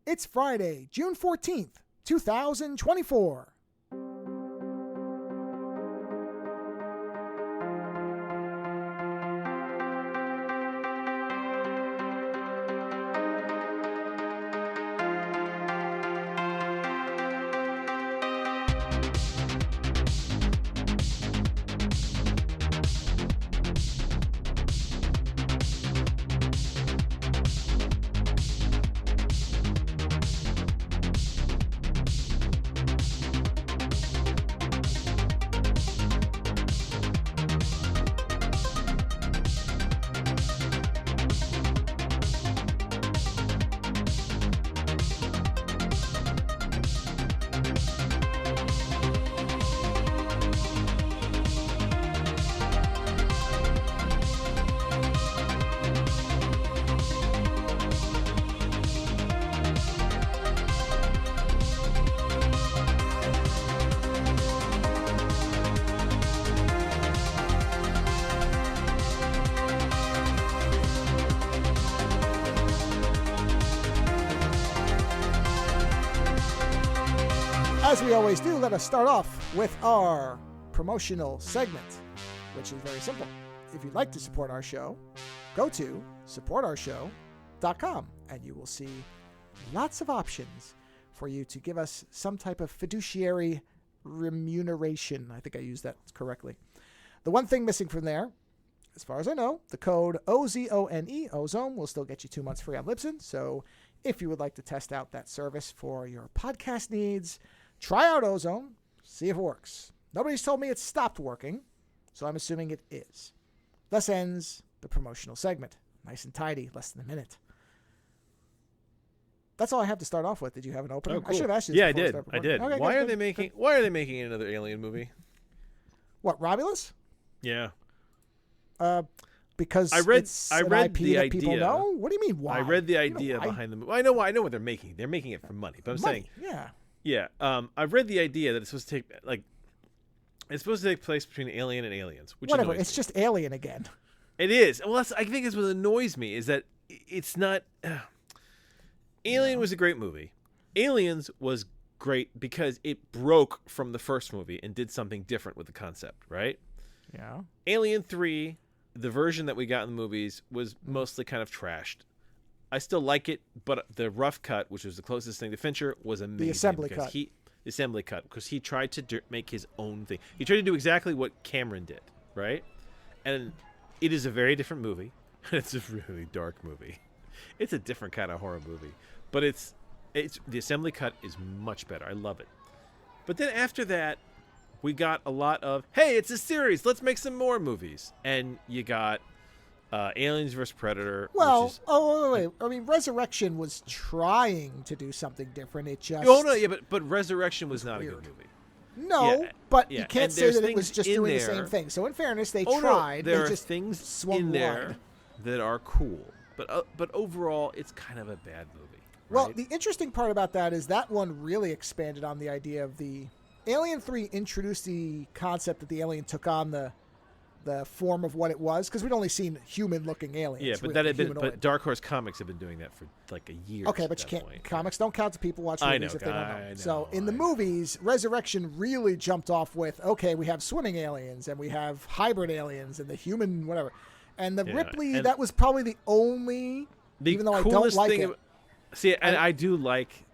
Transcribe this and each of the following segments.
It's Friday, June 14th, 2024. As we always do, let us start off with our promotional segment, which is very simple. If you'd like to support our show, go to supportourshow.com and you will see lots of options for you to give us some type of fiduciary remuneration. I think I used that correctly. The one thing missing from there, as far as I know, the code OZONE, Ozone, will still get you 2 months free on Libsyn. So if you would like to test out that service for your podcast needs, try out Ozone, see if it works. Nobody's told me it's stopped working, so I'm assuming it is. Thus ends the promotional segment. Nice and tidy, less than a minute. That's all I have to start off with. Did you have an opening? Oh, cool. I should have asked you this. Yeah, I did. Okay, Why good, are they making another Alien movie? What, Romulus? Yeah. Because I read an IP the that idea. people know? What do you mean why? I read the idea behind the movie. I know what they're making. They're making it for money. But I'm saying, yeah. I've read the idea that it's supposed to take place between Alien and Aliens. Which whatever. annoys It's me. just Alien again. It is. Well, I think that's what annoys me is that it's not. Alien was a great movie. Aliens was great because it broke from the first movie and did something different with the concept, right? Yeah. Alien 3, the version that we got in the movies, was mostly kind of trashed. I still like it, but the rough cut, which was the closest thing to Fincher, was amazing. The assembly cut. The assembly cut, because he tried to make his own thing. He tried to do exactly what Cameron did, right? And it is a very different movie. It's a really dark movie. It's a different kind of horror movie. But it's the assembly cut is much better. I love it. But then after that, we got a lot of, hey, it's a series. Let's make some more movies. And you got Aliens vs. Predator. Well, which is, wait. I mean, Resurrection was trying to do something different. It just... Oh, no, yeah, but Resurrection was not weird. a good movie. No, but you can't say that it was just doing there, the same thing. So in fairness, they No, tried. there they are just things swung in there wide. that are cool. But overall, it's kind of a bad movie. Right? Well, the interesting part about that is that one really expanded on the idea of the... Alien 3 introduced the concept that the alien took on the form of what it was, because we'd only seen human-looking aliens. Yeah, but that had been. But Dark Horse Comics have been doing that for like a year. Okay, but you can't. Point. Comics don't count to people watch movies if they don't know. So in the movies, Resurrection really jumped off with, okay, we have swimming aliens and we have hybrid aliens and the human whatever, and the Ripley. And that was probably the only. Even though I don't like it. I do like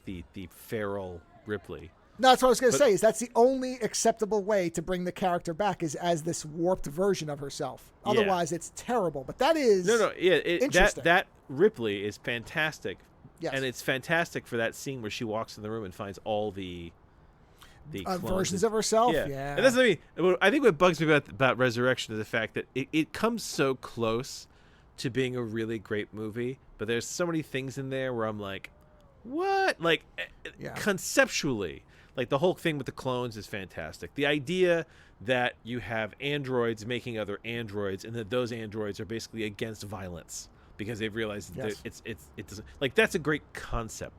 the feral Ripley. No, that's what I was going to say. Is that's the only acceptable way to bring the character back is as this warped version of herself. Otherwise, it's terrible. But that is interesting. That Ripley is fantastic. Yes. And it's fantastic for that scene where she walks in the room and finds all the versions of herself. Yeah. And that's what I mean. I think what bugs me about Resurrection is the fact that it comes so close to being a really great movie, but there's so many things in there where I'm like, what? Like, conceptually. Like, the whole thing with the clones is fantastic. The idea that you have androids making other androids and that those androids are basically against violence because they've realized that it doesn't, like, that's a great concept.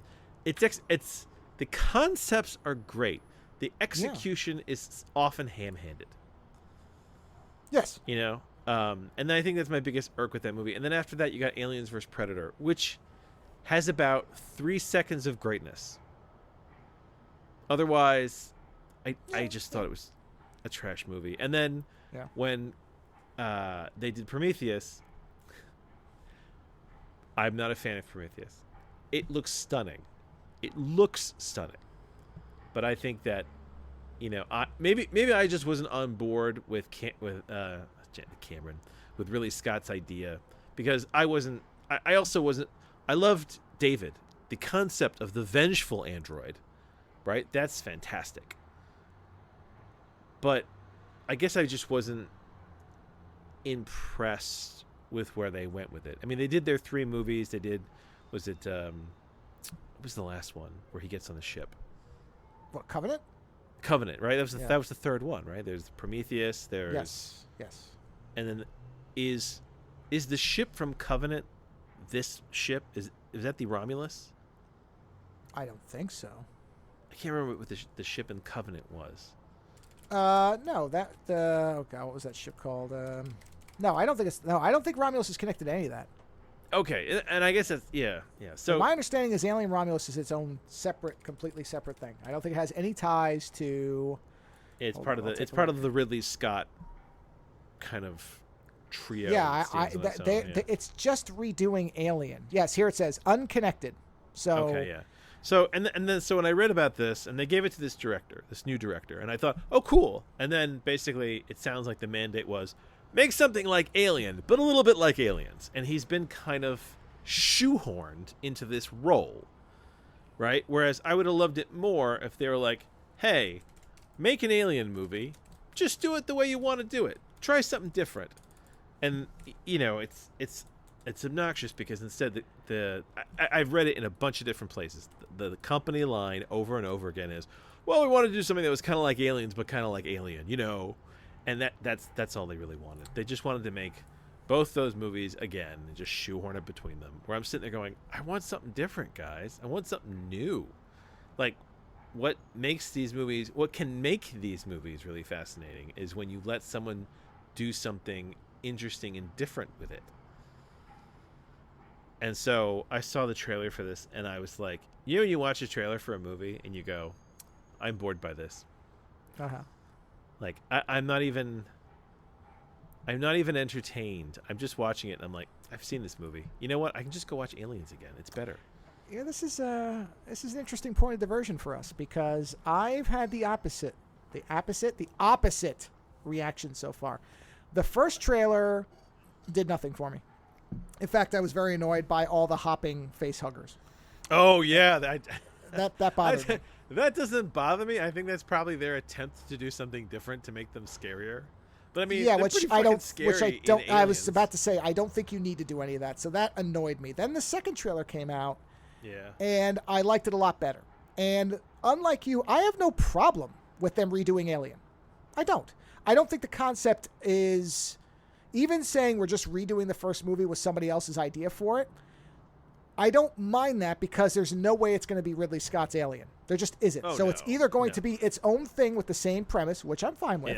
It's the concepts are great. The execution is often ham-handed. Yes. You know? And I think that's my biggest irk with that movie. And then after that, you got Aliens vs. Predator, which has about 3 seconds of greatness. Otherwise, I just thought it was a trash movie. And then when they did Prometheus, I'm not a fan of Prometheus. It looks stunning. But I think that, maybe I just wasn't on board with Cameron, with Ridley Scott's idea, because I wasn't. I also wasn't. I loved David, the concept of the vengeful android, right? That's fantastic. But I guess I just wasn't impressed with where they went with it. I mean, they did their 3 movies. They did, what was the last one where he gets on the ship? What, Covenant? Covenant, right? That was the third one, right? There's Prometheus. There's yes. And then is the ship from Covenant this ship? Is that the Romulus? I don't think so. I can't remember what the ship in Covenant was. No, what was that ship called? No, I don't think Romulus is connected to any of that. Okay, and I guess that's yeah. So my understanding is Alien Romulus is its own completely separate thing. I don't think it has any ties to. It's part of the Ridley Scott kind of trio. Yeah, it's just redoing Alien. Yes, here it says unconnected. So okay, yeah. So and then when I read about this, and they gave it to this new director, and I thought, oh, cool. And then basically, it sounds like the mandate was make something like Alien, but a little bit like Aliens. And he's been kind of shoehorned into this role, right? Whereas I would have loved it more if they were like, hey, make an Alien movie, just do it the way you want to do it. Try something different. And it's obnoxious because instead I've read it in a bunch of different places. The company line over and over again is, well, we wanted to do something that was kind of like Aliens, but kind of like Alien, And that's all they really wanted. They just wanted to make both those movies again and just shoehorn it between them. Where I'm sitting there going, I want something different, guys. I want something new. Like, what can make these movies really fascinating is when you let someone do something interesting and different with it. And so I saw the trailer for this, and I was like, you watch a trailer for a movie, and you go, I'm bored by this. Uh-huh. Like, I'm not even entertained. I'm just watching it, and I'm like, I've seen this movie. You know what? I can just go watch Aliens again. It's better. Yeah, this is an interesting point of diversion for us, because I've had the opposite reaction so far. The first trailer did nothing for me. In fact, I was very annoyed by all the hopping face huggers. Oh yeah, that bothered me. That doesn't bother me. I think that's probably their attempt to do something different to make them scarier. But I mean, yeah, which I don't. I was about to say, I don't think you need to do any of that. So that annoyed me. Then the second trailer came out. Yeah. And I liked it a lot better. And unlike you, I have no problem with them redoing Alien. I don't. I don't think the concept is, even saying we're just redoing the first movie with somebody else's idea for it, I don't mind that, because there's no way it's going to be Ridley Scott's Alien. There just isn't. It's either going to be its own thing with the same premise, which I'm fine with,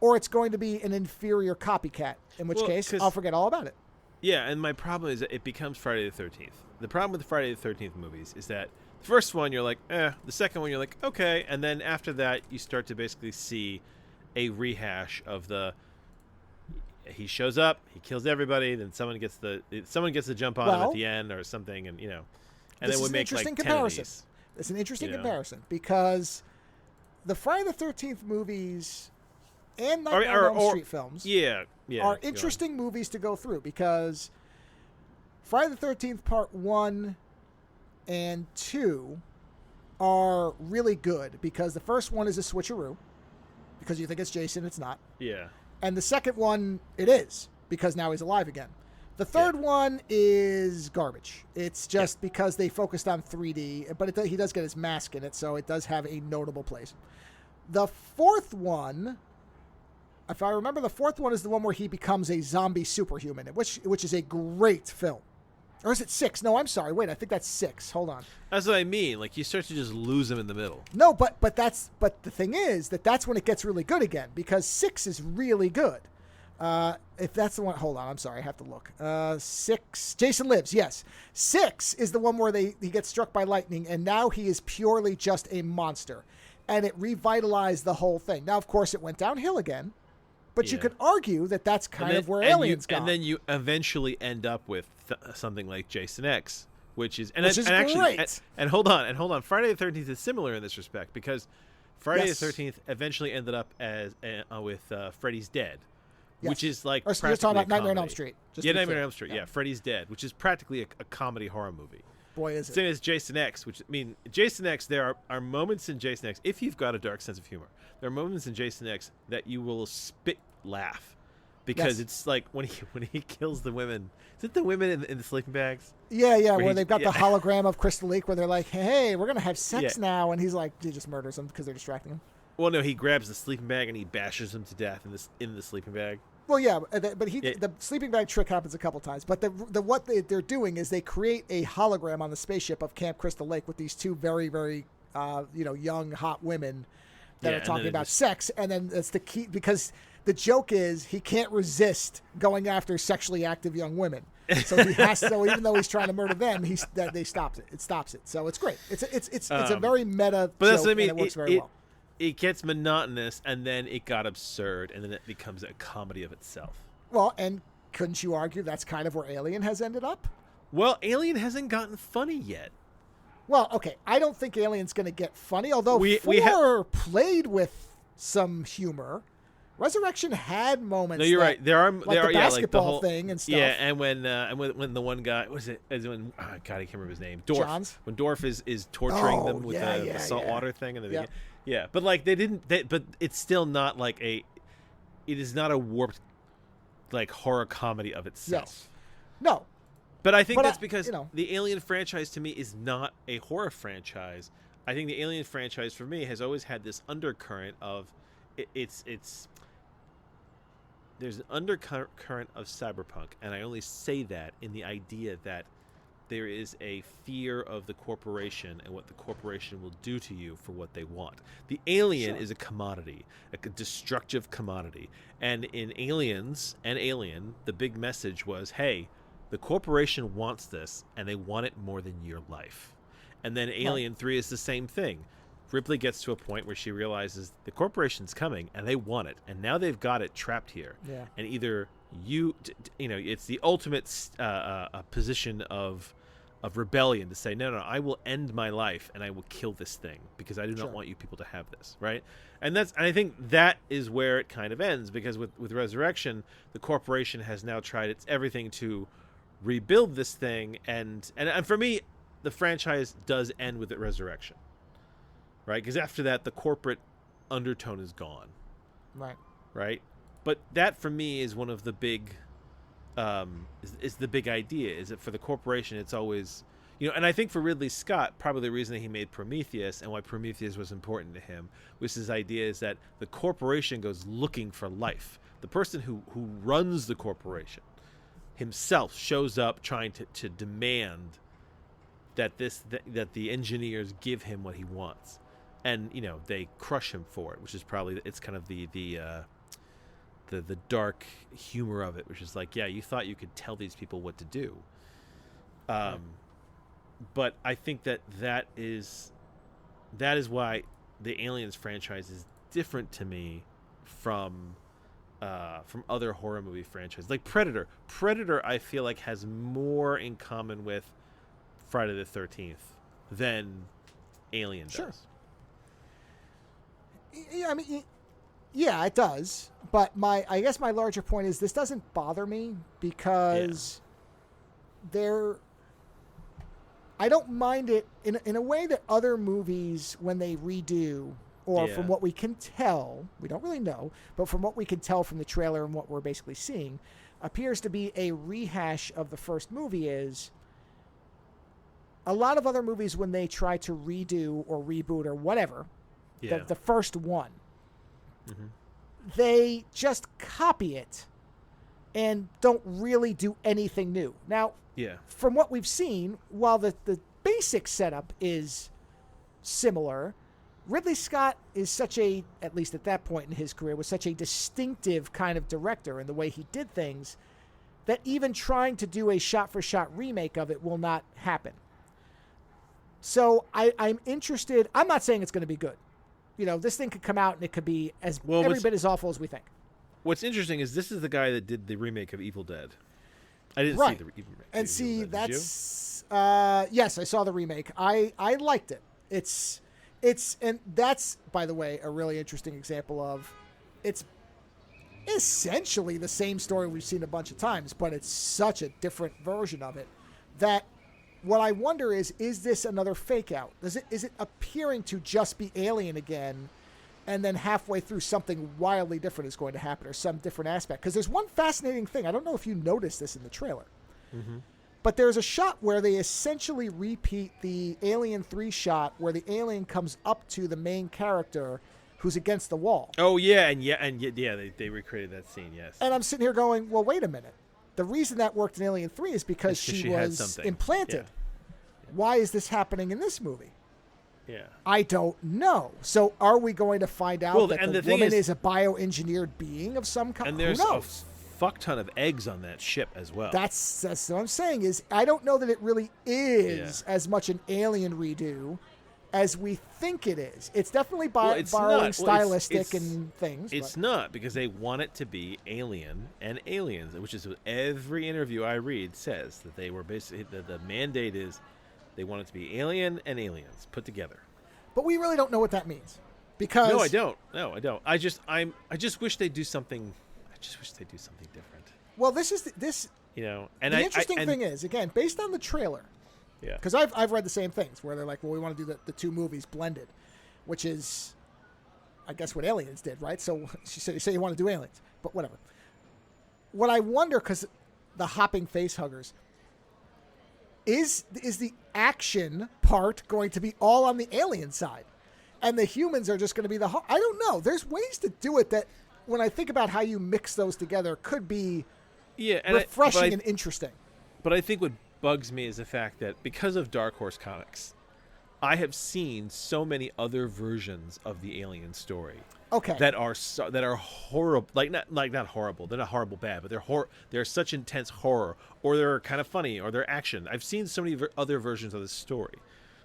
or it's going to be an inferior copycat, in which case I'll forget all about it. Yeah, and my problem is that it becomes Friday the 13th. The problem with the Friday the 13th movies is that the first one you're like, the second one you're like, okay, and then after that you start to basically see a rehash of he shows up, he kills everybody, then someone gets the jump on him at the end or something, and and then we make like 10 of these. It's an interesting comparison, because the Friday the 13th movies and Nightmare on Elm Street films are interesting movies to go through, because Friday the 13th Part 1 and 2 are really good, because the first one is a switcheroo, because you think it's Jason, it's not. Yeah. And the second one, it is, because now he's alive again. The third one is garbage. It's just because they focused on 3D, but he does get his mask in it, so it does have a notable place. The fourth one, if I remember, the fourth one is the one where he becomes a zombie superhuman, which is a great film. Or is it 6? No, I'm sorry. Wait, I think that's 6. Hold on. That's what I mean. Like, you start to just lose him in the middle. No, but the thing is that's when it gets really good again, because 6 is really good. If that's the one, hold on. I'm sorry, I have to look. 6. Jason Lives. Yes, 6 is the one where he gets struck by lightning, and now he is purely just a monster, and it revitalized the whole thing. Now, of course, it went downhill again, but you could argue that that's kind of where Aliens got. And then you eventually end up with something like Jason X, which is great. And hold on. Friday the 13th is similar in this respect because Friday the 13th eventually ended up as with Freddy's Dead. Yes. Which is like you're talking about Nightmare on Elm Street. Nightmare on Elm Street. Yeah, Freddy's Dead, which is practically a comedy horror movie. Boy, is it. Same as Jason X, Jason X, there are moments in Jason X, if you've got a dark sense of humor, there are moments in Jason X that you will spit laugh. Because it's like when he kills the women. Is it the women in the sleeping bags? Yeah, where they've got the hologram of Crystal Lake where they're like, hey, we're going to have sex now. And he's like, he just murders them because they're distracting him. Well, no, he grabs the sleeping bag and he bashes him to death in the sleeping bag. Well, yeah, but the sleeping bag trick happens a couple times. But what they're doing is they create a hologram on the spaceship of Camp Crystal Lake with these two very, very, young, hot women that are talking about sex. And then it's the key because the joke is he can't resist going after sexually active young women. So he has to, even though he's trying to murder them, they stops it. It stops it. So it's great. It's a very meta but joke, that's what I mean. And it works very well. It gets monotonous, and then it got absurd, and then it becomes a comedy of itself. Well, and couldn't you argue that's kind of where Alien has ended up? Well, Alien hasn't gotten funny yet. Well, okay, I don't think Alien's going to get funny, although we played with some humor. Resurrection had moments. No, you're right. There are the basketball the whole thing and stuff. Yeah, and when the one guy God, I can't remember his name. Dorf. Johns? When Dorf is torturing them with the saltwater thing and the yeah, but like but it's still not like it is not a warped like horror comedy of itself. Yes. No. But I think that's because the Alien franchise to me is not a horror franchise. I think the Alien franchise for me has always had this undercurrent of it's there's an undercurrent of cyberpunk, and I only say that in the idea that there is a fear of the corporation and what the corporation will do to you for what they want. The alien is a commodity, a destructive commodity. And in Aliens and Alien, the big message was, hey, the corporation wants this, and they want it more than your life. And then Alien 3 is the same thing. Ripley gets to a point where she realizes the corporation's coming, and they want it. And now they've got it trapped here. Yeah. And either it's the ultimate position of rebellion to say, no, I will end my life and I will kill this thing because I do not want you people to have this, right? And I think that is where it kind of ends, because with Resurrection, the corporation has now tried everything to rebuild this thing, and for me, the franchise does end with Resurrection, right? Because after that, the corporate undertone is gone, right? But that for me is one of the big. Is the big idea is that for the corporation it's always and I think for Ridley Scott probably the reason that he made Prometheus and why Prometheus was important to him was his idea is that the corporation goes looking for life. The person who runs the corporation himself shows up trying to demand that the engineers give him what he wants, and they crush him for it, which is probably it's kind of the dark humor of it, which is like, yeah, you thought you could tell these people what to do. But I think that is why the Aliens franchise is different to me from other horror movie franchises. Like Predator. Predator, I feel like, has more in common with Friday the 13th than Alien does. Yeah, I mean... Yeah, it does. But I guess my larger point is this doesn't bother me because I don't mind it in a way that other movies, when they redo, or from what we can tell, we don't really know, but from what we can tell from the trailer and what we're basically seeing, appears to be a rehash of the first movie. Is a lot of other movies, when they try to redo or reboot or whatever, the first one, they just copy it and don't really do anything new. Now, from what we've seen, while the basic setup is similar, Ridley Scott is such a, at least at that point in his career, was such a distinctive kind of director in the way he did things that even trying to do a shot-for-shot remake of it will not happen. So I'm interested. I'm not saying it's going to be good. This thing could come out and it could be every bit as awful as we think. What's interesting is this is the guy that did the remake of Evil Dead. I didn't see the remake. And see, Dead. that's yes, I saw the remake. I liked it. It's and that's, by the way, a really interesting example of it's essentially the same story we've seen a bunch of times, but it's such a different version of it that what I wonder is this another fake out? Is it appearing to just be Alien again, and then halfway through something wildly different is going to happen, or some different aspect? Because there's one fascinating thing. I don't know if you noticed this in the trailer. Mm-hmm. But there's a shot where they essentially repeat the Alien 3 shot where the alien comes up to the main character who's against the wall. Oh, yeah, they recreated that scene, yes. And I'm sitting here going, well, wait a minute. The reason that worked in Alien 3 is because she was implanted. Yeah. Why is this happening in this movie? Yeah. I don't know. So are we going to find out that the woman is a bioengineered being of some kind? And there's Who knows? Fuck ton of eggs on that ship as well. That's what I'm saying is I don't know that it really is as much an Alien redo as we think it is. It's definitely borrowing stylistic and things. It's not, because they want it to be Alien and Aliens, which is what every interview I read says, that they were basically the mandate is they want it to be Alien and Aliens put together. But we really don't know what that means. Because No, I don't. I just wish they'd do something. I just wish they'd do something different. Well, this. And the interesting thing is, again, based on the trailer, because I've read the same things where they're like, well, we want to do the two movies blended, which is, I guess, what Aliens did, right? So she said, you want to do Aliens, but whatever. What I wonder, because the hopping face huggers, is the action part going to be all on the alien side, and the humans are just going to be I don't know. There's ways to do it that, when I think about how you mix those together, could be refreshing and interesting. But I think what bugs me is the fact that because of Dark Horse Comics, I have seen so many other versions of the Alien story. Okay. That are horrible, not horrible. They're not horrible bad, but they're such intense horror, or they're kind of funny, or they're action. I've seen so many other versions of this story.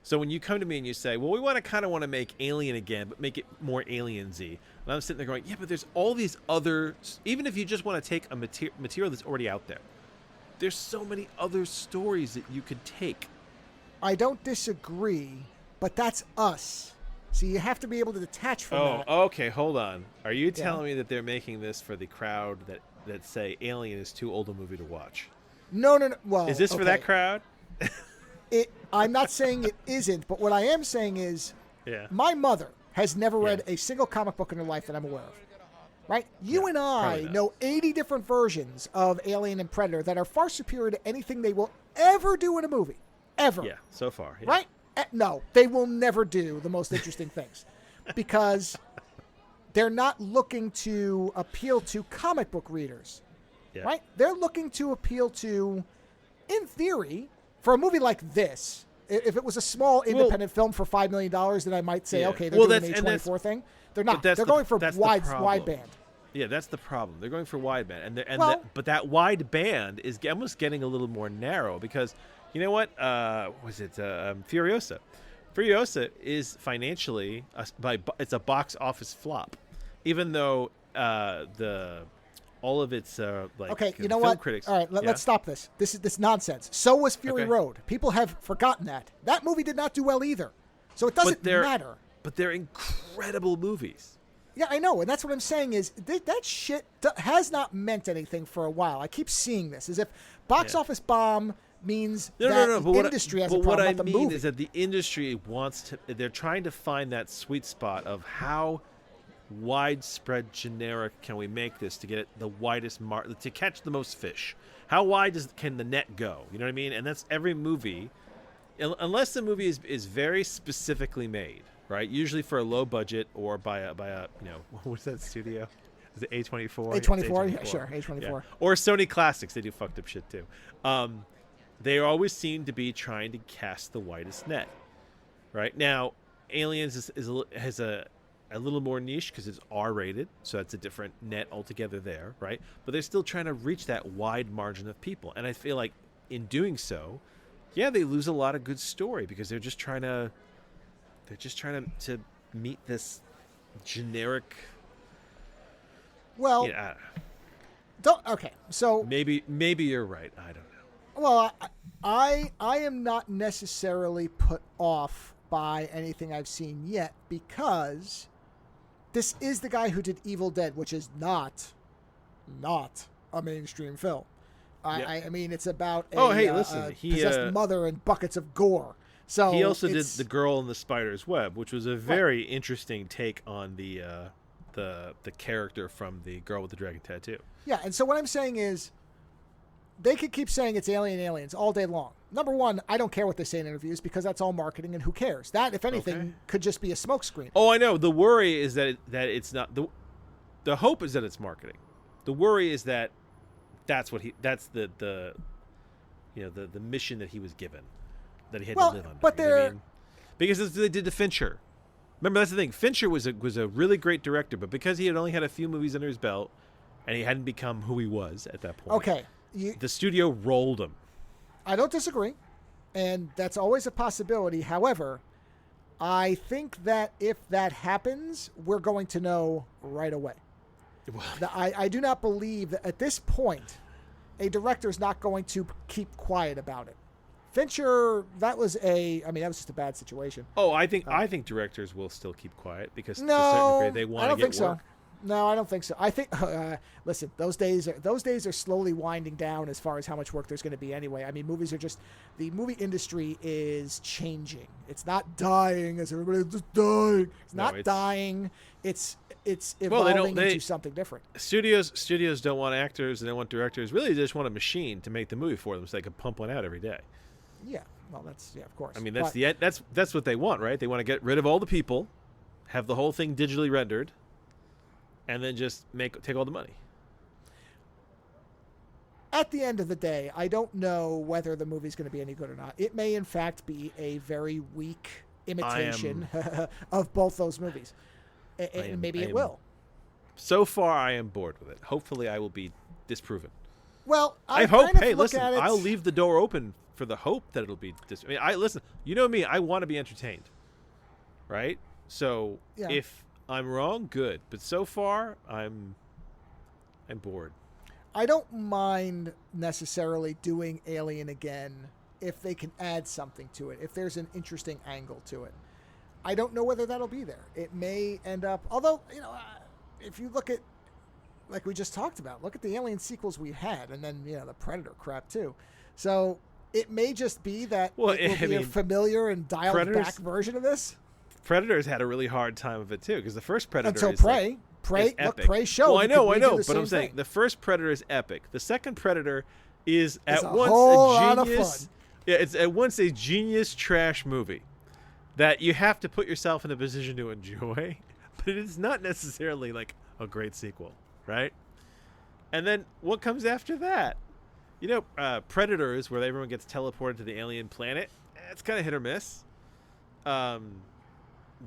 So when you come to me and you say, well, we want to make Alien again, but make it more Alien-y. And I'm sitting there going, yeah, but there's all these other, even if you just want to take a material that's already out there, there's so many other stories that you could take. I don't disagree, but that's us. So you have to be able to detach from that. Oh, okay, hold on. Are you telling me that they're making this for the crowd that say Alien is too old a movie to watch? No. Well, is this for that crowd? I'm not saying it isn't, but what I am saying is my mother has never read a single comic book in her life that I'm aware of. Right? You and I know 80 different versions of Alien and Predator that are far superior to anything they will ever do in a movie. Ever. Yeah, so far. Yeah. Right? No, they will never do the most interesting things because they're not looking to appeal to comic book readers. Yeah. Right? They're looking to appeal to, in theory, for a movie like this, if it was a small independent film for $5 million, then I might say, okay, they're doing an A24 thing. They're not. They're going for wideband. Yeah, that's the problem. They're going for wideband, but that wide band is almost getting a little more narrow because, you know what? Was it Furiosa? Furiosa is financially it's a box office flop, even though all of its okay, you know what? Critics. All right, let's stop this. This is nonsense. So was Fury Road. People have forgotten that. That movie did not do well either. So it doesn't matter. But they're incredible movies. Yeah, I know, and that's what I'm saying is that shit has not meant anything for a while. I keep seeing this as if box office bomb means the industry has a problem. But what I mean movie is that the industry they're trying to find that sweet spot of how widespread generic can we make this to get it the widest to catch the most fish. How wide can the net go? You know what I mean? And that's every movie, unless the movie is very specifically made, right? Usually for a low budget or by a what's that studio? Is it A24? A24, yeah, sure, A24. Yeah. Or Sony Classics, they do fucked up shit too. They always seem to be trying to cast the widest net. Right? Now, Aliens has a little more niche because it's R-rated, so that's a different net altogether there, right? But they're still trying to reach that wide margin of people, and I feel like in doing so, yeah, they lose a lot of good story because they're just trying to meet this generic. Well, okay. So maybe you're right. I don't know. Well, I am not necessarily put off by anything I've seen yet because this is the guy who did Evil Dead, which is not a mainstream film. I mean, it's about a possessed mother and buckets of gore. So he also did The Girl in the Spider's Web, which was a very interesting take on the character from The Girl with the Dragon Tattoo. Yeah, and so what I'm saying is they could keep saying it's aliens all day long. Number one, I don't care what they say in interviews because that's all marketing, and who cares? That, if anything, could just be a smokescreen. Oh, I know. The worry is that it's not. The hope is that it's marketing. The worry is that that's the mission that he was given, that he had to live under. But you know what I mean? Because that's what they did to Fincher. Remember, that's the thing. Fincher was a really great director, but because he had only had a few movies under his belt, and he hadn't become who he was at that point. Okay. The studio rolled him. I don't disagree, and that's always a possibility. However, I think that if that happens, we're going to know right away. I do not believe that at this point, a director is not going to keep quiet about it. Fincher, that was just a bad situation. Oh, I think directors will still keep quiet because to a certain degree they want to get work. No, I don't think so. I think, listen, those days are slowly winding down as far as how much work there's going to be anyway. I mean, the movie industry is changing. It's not dying as everybody's just dying. It's dying. It's evolving into something different. Studios don't want actors and they want directors. Really, they just want a machine to make the movie for them so they can pump one out every day. Yeah, well, of course. I mean, that's what they want, right? They want to get rid of all the people, have the whole thing digitally rendered, and then just take all the money. At the end of the day, I don't know whether the movie's going to be any good or not. It may, in fact, be a very weak imitation of both those movies. And maybe it will. So far, I am bored with it. Hopefully, I will be disproven. Well, I hope. Hey, listen, I'll leave the door open for the hope that it'll be. Listen. You know me. I want to be entertained, right? So if I'm wrong, good. But so far, I'm bored. I don't mind necessarily doing Alien again if they can add something to it, if there's an interesting angle to it. I don't know whether that'll be there. It may end up, although, if you look at, like we just talked about, look at the Alien sequels we had, and then, the Predator crap too. So it may just be that it will be a familiar and dialed back version of this. Predators had a really hard time of it too, because the first Predator until Prey. Prey showed. Well, I know, but I'm saying the first Predator is epic. The second Predator is at once a genius. Yeah, it's at once a genius trash movie that you have to put yourself in a position to enjoy, but it is not necessarily like a great sequel, right? And then what comes after that? Predators, where everyone gets teleported to the alien planet. It's kind of hit or miss.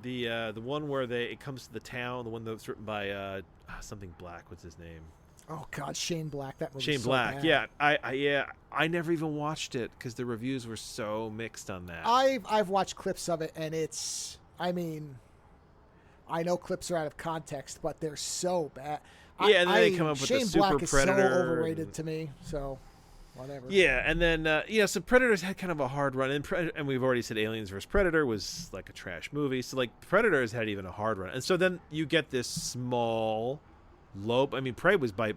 The one where it comes to the town, the one that's written by something Black. What's his name? Oh God, Shane Black. That movie. Shane Black. Bad. Yeah. I never even watched it because the reviews were so mixed on that. I've watched clips of it, and it's. I mean, I know clips are out of context, but they're so bad. Yeah, and then they come up with Shane the Super Black Predator. Is so overrated to me. So. Whatever. Yeah, and then so Predators had kind of a hard run, and we've already said Aliens vs Predator was like a trash movie. So like Predators had even a hard run, and so then you get this small, low. I mean, Prey was by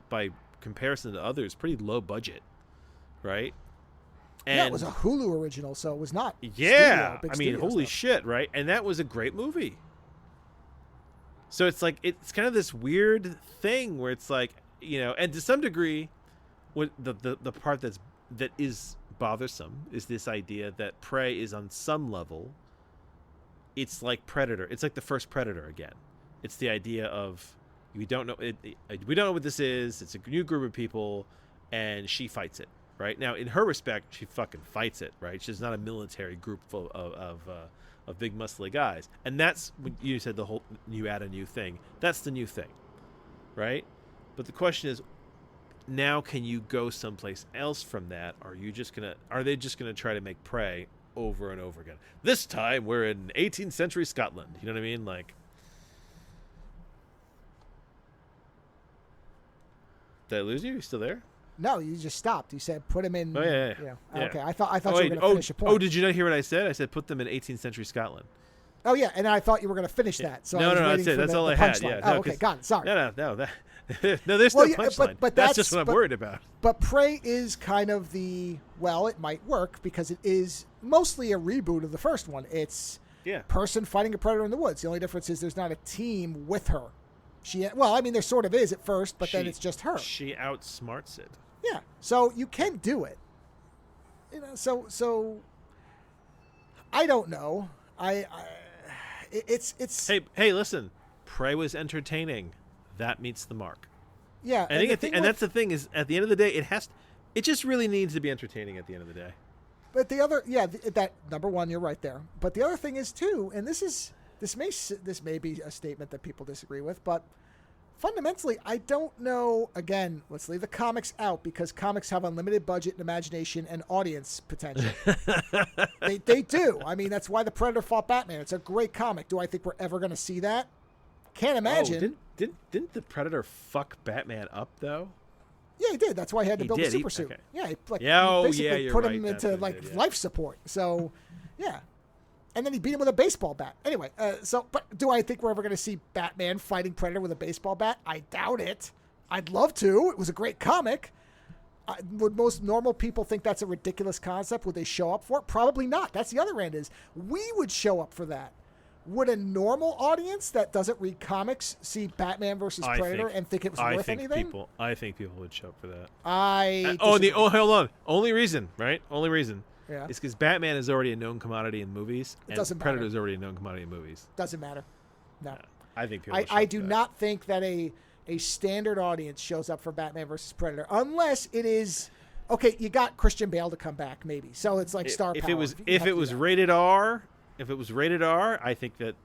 comparison to others pretty low budget, right? And it was a Hulu original, so it was not. Yeah, holy stuff. shit, right? And that was a great movie. So it's like it's kind of this weird thing where it's like and to some degree. What the part that is bothersome is this idea that Prey is on some level. It's like Predator. It's like the first Predator again. It's the idea of we don't know what this is. It's a new group of people, and she fights it. Right now, in her respect, she fucking fights it. Right, she's not a military group full of of big muscly guys. And that's when you said you add a new thing. That's the new thing, right? But the question is, now can you go someplace else from that? Are they just gonna try to make Prey over and over again? This time we're in 18th century Scotland. You know what I mean? Like, did I lose you? You still there? No, you just stopped. You said put him in. Oh yeah. Okay, I thought you were going to finish a point. Oh, did you not hear what I said? I said put them in 18th century Scotland. Oh yeah, and I thought you were going to finish that. So no, that's it. That's all I had. Yeah. Oh, okay, got it. Sorry. No. No, there's no punchline. But that's just what I'm worried about. But Prey is kind of it might work because it is mostly a reboot of the first one. It's person fighting a predator in the woods. The only difference is there's not a team with her. There sort of is at first, but then it's just her. She outsmarts it. Yeah, so you can do it. So I don't know. It's. Hey, listen. Prey was entertaining. That meets the mark. Yeah, and that's the thing is, at the end of the day, it just really needs to be entertaining at the end of the day. But the other, that number one, you're right there. But the other thing is too, and this may be a statement that people disagree with, but fundamentally, I don't know. Again, let's leave the comics out because comics have unlimited budget and imagination and audience potential. they do. I mean, that's why the Predator fought Batman. It's a great comic. Do I think we're ever going to see that? Can't imagine. Didn't the Predator fuck Batman up though? Yeah, he did. That's why he had to build a super suit. Okay. Yeah, he basically put him into life support. So, yeah. And then he beat him with a baseball bat. Anyway, but do I think we're ever going to see Batman fighting Predator with a baseball bat? I doubt it. I'd love to. It was a great comic. Would most normal people think that's a ridiculous concept? Would they show up for it? Probably not. That's the other end is we would show up for that. Would a normal audience that doesn't read comics see Batman versus Predator and think it was worth anything? I think people would show up for that. Hold on. Only reason Yeah. is because Batman is already a known commodity in movies, and Predator is already a known commodity in movies. Doesn't matter. No. I think people. I do not think that a standard audience shows up for Batman versus Predator unless it is okay. You got Christian Bale to come back, maybe. So it's like star power. If it was rated R. If it was rated R, I think that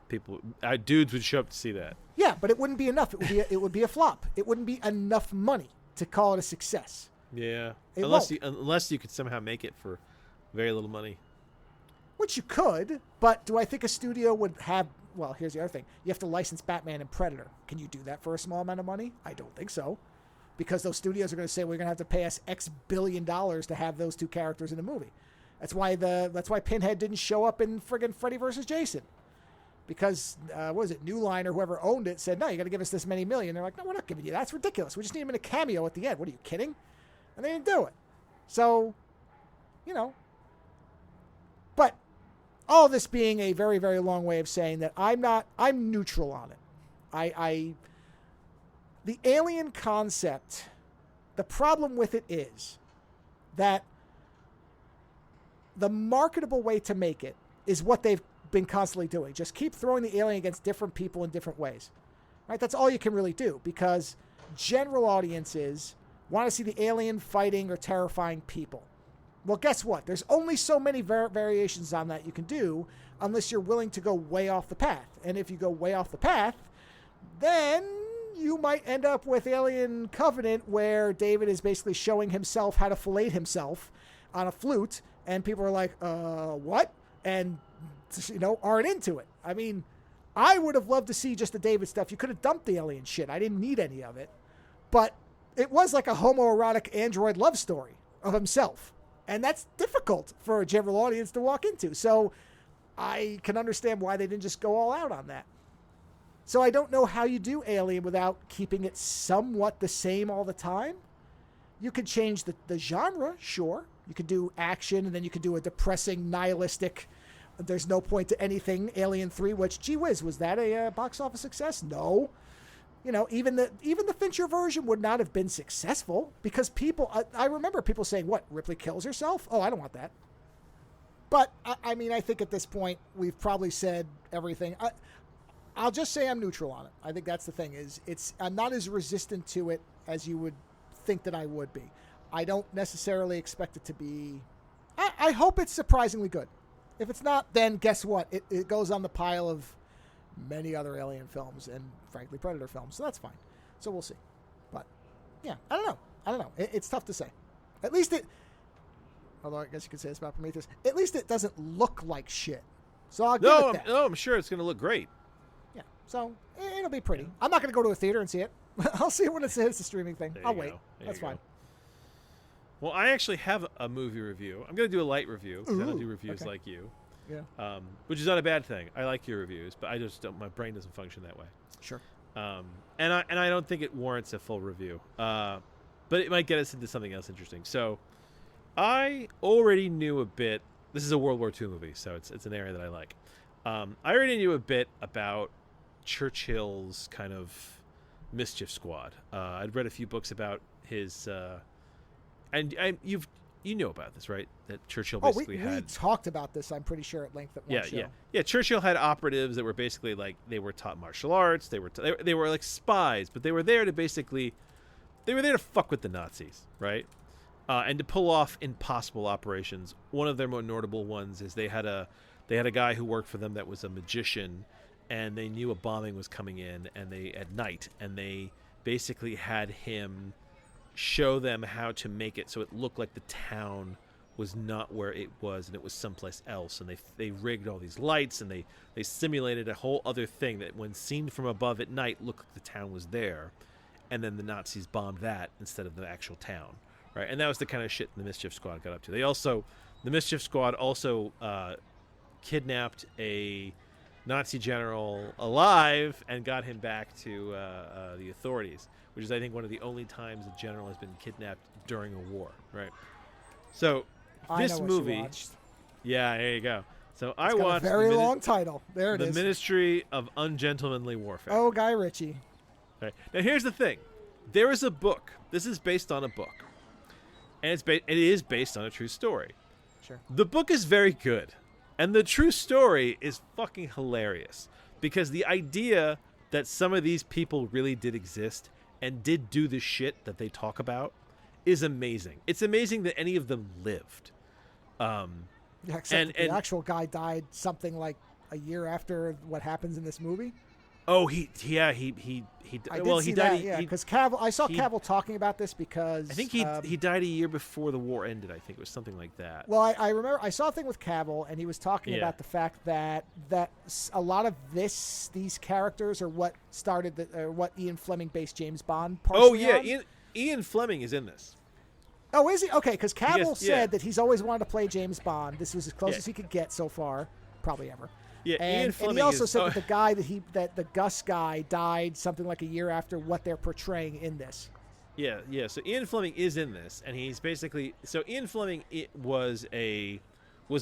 dudes would show up to see that. Yeah, but it wouldn't be enough. It would be a flop. It wouldn't be enough money to call it a success. Yeah, unless you could somehow make it for very little money. Which you could, but do I think a studio would have? Well, here's the other thing: you have to license Batman and Predator. Can you do that for a small amount of money? I don't think so, because those studios are going to say we're going to have to pay us X billion dollars to have those two characters in a movie. That's why Pinhead didn't show up in friggin' Freddy vs. Jason. Because, New Line or whoever owned it said, no, you got to give us this many million. They're like, no, we're not giving you that. That's ridiculous. We just need him in a cameo at the end. What are you kidding? And they didn't do it. So, But all this being a very, very long way of saying that I'm neutral on it. The alien concept, the problem with it is that the marketable way to make it is what they've been constantly doing. Just keep throwing the alien against different people in different ways. Right? That's all you can really do because general audiences want to see the alien fighting or terrifying people. Well, guess what? There's only so many variations on that you can do unless you're willing to go way off the path. And if you go way off the path, then you might end up with Alien Covenant where David is basically showing himself how to fillet himself on a flute. And people are like, what? And, aren't into it. I mean, I would have loved to see just the David stuff. You could have dumped the alien shit. I didn't need any of it. But it was like a homoerotic android love story of himself. And that's difficult for a general audience to walk into. So I can understand why they didn't just go all out on that. So I don't know how you do Alien without keeping it somewhat the same all the time. You could change the genre, sure. You could do action, and then you could do a depressing, nihilistic, there's no point to anything, Alien 3, which, gee whiz, was that a box office success? No. Even the Fincher version would not have been successful because people, I remember people saying, what, Ripley kills herself? Oh, I don't want that. But, I think at this point, we've probably said everything. I'll just say I'm neutral on it. I think that's the thing I'm not as resistant to it as you would think that I would be. I don't necessarily expect it to be. I hope it's surprisingly good. If it's not, then guess what? It goes on the pile of many other Alien films and, frankly, Predator films. So that's fine. So we'll see. But, yeah, I don't know. It's tough to say. At least it... Although I guess you could say it's about Prometheus. At least it doesn't look like shit. So I'll give it that. No, I'm sure it's going to look great. Yeah. So it'll be pretty. I'm not going to go to a theater and see it. I'll see it when it's a streaming thing. I'll wait. That's fine. Well, I actually have a movie review. I'm going to do a light review because I don't do reviews like you. Yeah. Which is not a bad thing. I like your reviews, but I just don't. My brain doesn't function that way. Sure. And I don't think it warrants a full review. But it might get us into something else interesting. So, I already knew a bit. This is a World War II movie, so it's an area that I like. I already knew a bit about Churchill's kind of mischief squad. I'd read a few books about his, and you know about this, right? That Churchill basically we talked about this, I'm pretty sure, at length at one show. Yeah. Churchill had operatives that were basically like they were taught martial arts. They were like spies, but they were there to fuck with the Nazis, right? And to pull off impossible operations. One of their more notable ones is they had a guy who worked for them that was a magician, and they knew a bombing was coming in, and at night, and they basically had him show them how to make it so it looked like the town was not where it was and it was someplace else. And they rigged all these lights, and they simulated a whole other thing that when seen from above at night looked like the town was there. And then the Nazis bombed that instead of the actual town, right? And that was the kind of shit the Mischief Squad got up to. The Mischief Squad also kidnapped a Nazi general alive and got him back to the authorities, which is, I think, one of the only times a general has been kidnapped during a war, right? So this movie, yeah, there you go. So I watched a very long title. There it is. The Ministry of Ungentlemanly Warfare. Oh, Guy Ritchie. Okay. Now here's the thing: there is a book. This is based on a book, and it is based on a true story. Sure. The book is very good, and the true story is fucking hilarious because the idea that some of these people really did exist and did do the shit that they talk about is amazing. It's amazing that any of them lived. Yeah, except the actual guy died something like a year after what happens in this movie. Oh, he died. Yeah, because Cavill. I saw Cavill talking about this because I think he died a year before the war ended. I think it was something like that. Well, I remember I saw a thing with Cavill, and he was talking about the fact that a lot of these characters are what started what Ian Fleming based James Bond. Oh yeah, Ian Fleming is in this. Oh, is he? Okay, because Cavill said that he's always wanted to play James Bond. This was as close as he could get so far, probably ever. Yeah, and he also said that the guy that the Gus guy died something like a year after what they're portraying in this. Yeah. So Ian Fleming is in this, and he's basically Ian Fleming was an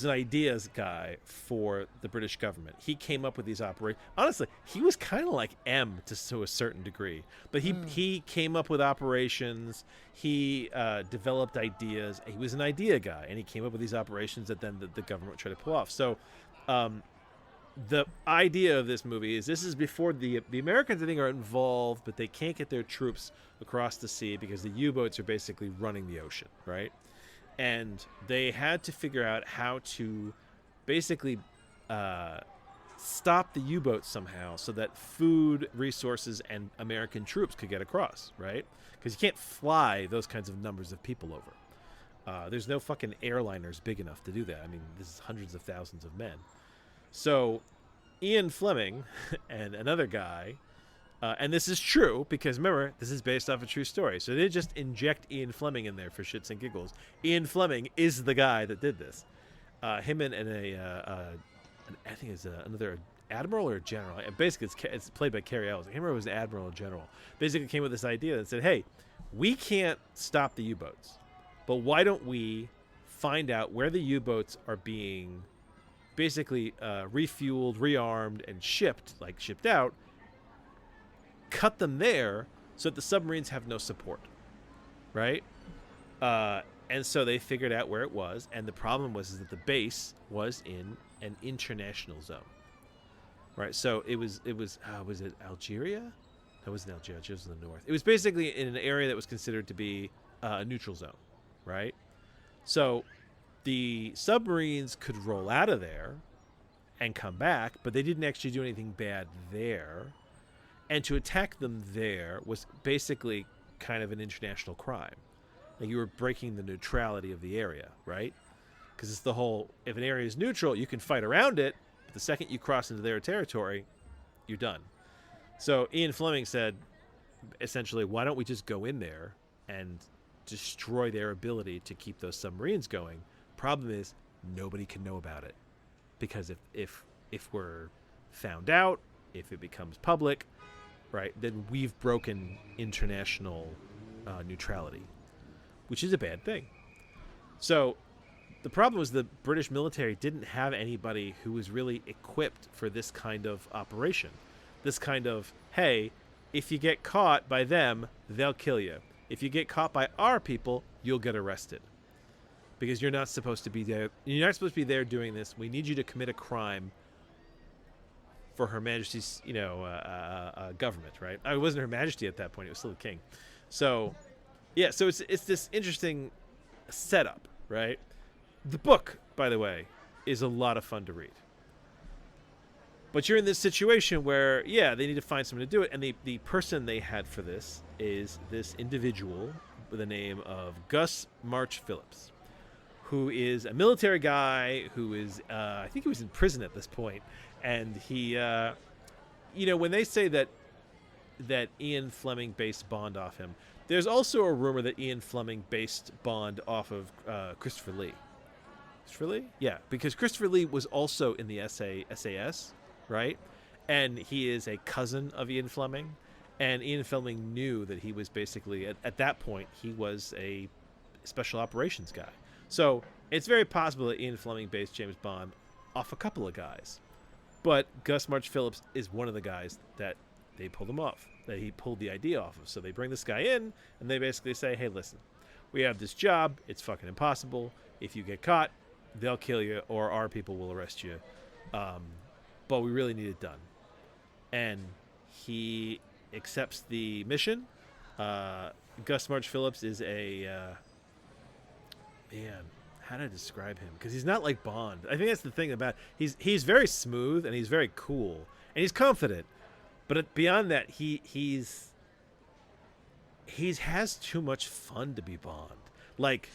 ideas guy for the British government. He came up with these operations. Honestly, he was kind of like M to a certain degree, but he came up with operations. He developed ideas. He was an idea guy, and he came up with these operations that then the government tried to pull off. So. The idea of this movie is this is before the Americans, I think, are involved, but they can't get their troops across the sea because the U-boats are basically running the ocean, right? And they had to figure out how to basically stop the U-boats somehow so that food, resources, and American troops could get across, right? Because you can't fly those kinds of numbers of people over. There's no fucking airliners big enough to do that. I mean, this is hundreds of thousands of men. So Ian Fleming and another guy, and this is true because remember, this is based off a true story. So they didn't just inject Ian Fleming in there for shits and giggles. Ian Fleming is the guy that did this. Him and I think it's another admiral or a general. Basically, it's played by Cary Elwes. I can't remember if it was an admiral or general. Basically came with this idea that said, hey, we can't stop the U-boats, but why don't we find out where the U-boats are being basically refueled, rearmed, and shipped out, cut them there so that the submarines have no support, right? And so they figured out where it was, and the problem was that the base was in an international zone, right? So it was it Algeria? That wasn't Algeria, it was in the north. It was basically in an area that was considered to be a neutral zone, right? So the submarines could roll out of there and come back, but they didn't actually do anything bad there. And to attack them there was basically kind of an international crime. Like you were breaking the neutrality of the area, right? Because it's the whole, if an area is neutral, you can fight around it, but the second you cross into their territory, you're done. So Ian Fleming said, essentially, why don't we just go in there and destroy their ability to keep those submarines going? Problem is, nobody can know about it. Because if we're found out, if it becomes public, right, then we've broken international neutrality, which is a bad thing. So the problem was the British military didn't have anybody who was really equipped for this kind of operation. This kind of, hey, if you get caught by them, they'll kill you. If you get caught by our people, you'll get arrested. Because you're not supposed to be there. You're not supposed to be there doing this. We need you to commit a crime for Her Majesty's, government, right? I wasn't Her Majesty at that point. It was still the king. So, yeah. So it's this interesting setup, right? The book, by the way, is a lot of fun to read. But you're in this situation where, yeah, they need to find someone to do it, and the person they had for this is this individual with the name of Gus March Phillips, who is a military guy who is, I think he was in prison at this point, and he, when they say that Ian Fleming based Bond off him, there's also a rumor that Ian Fleming based Bond off of Christopher Lee. Christopher Lee? Yeah, because Christopher Lee was also in the SAS, right? And he is a cousin of Ian Fleming, and Ian Fleming knew that he was basically, at that point, he was a special operations guy. So it's very possible that Ian Fleming based James Bond off a couple of guys. But Gus March Phillips is one of the guys that they pulled him off, that he pulled the idea off of. So they bring this guy in, and they basically say, hey, listen, we have this job. It's fucking impossible. If you get caught, they'll kill you, or our people will arrest you. But we really need it done. And he accepts the mission. Gus March Phillips is a... man, how to describe him? Because he's not like Bond. I think that's the thing about he's very smooth and he's very cool and he's confident, but beyond that, he has too much fun to be Bond. Like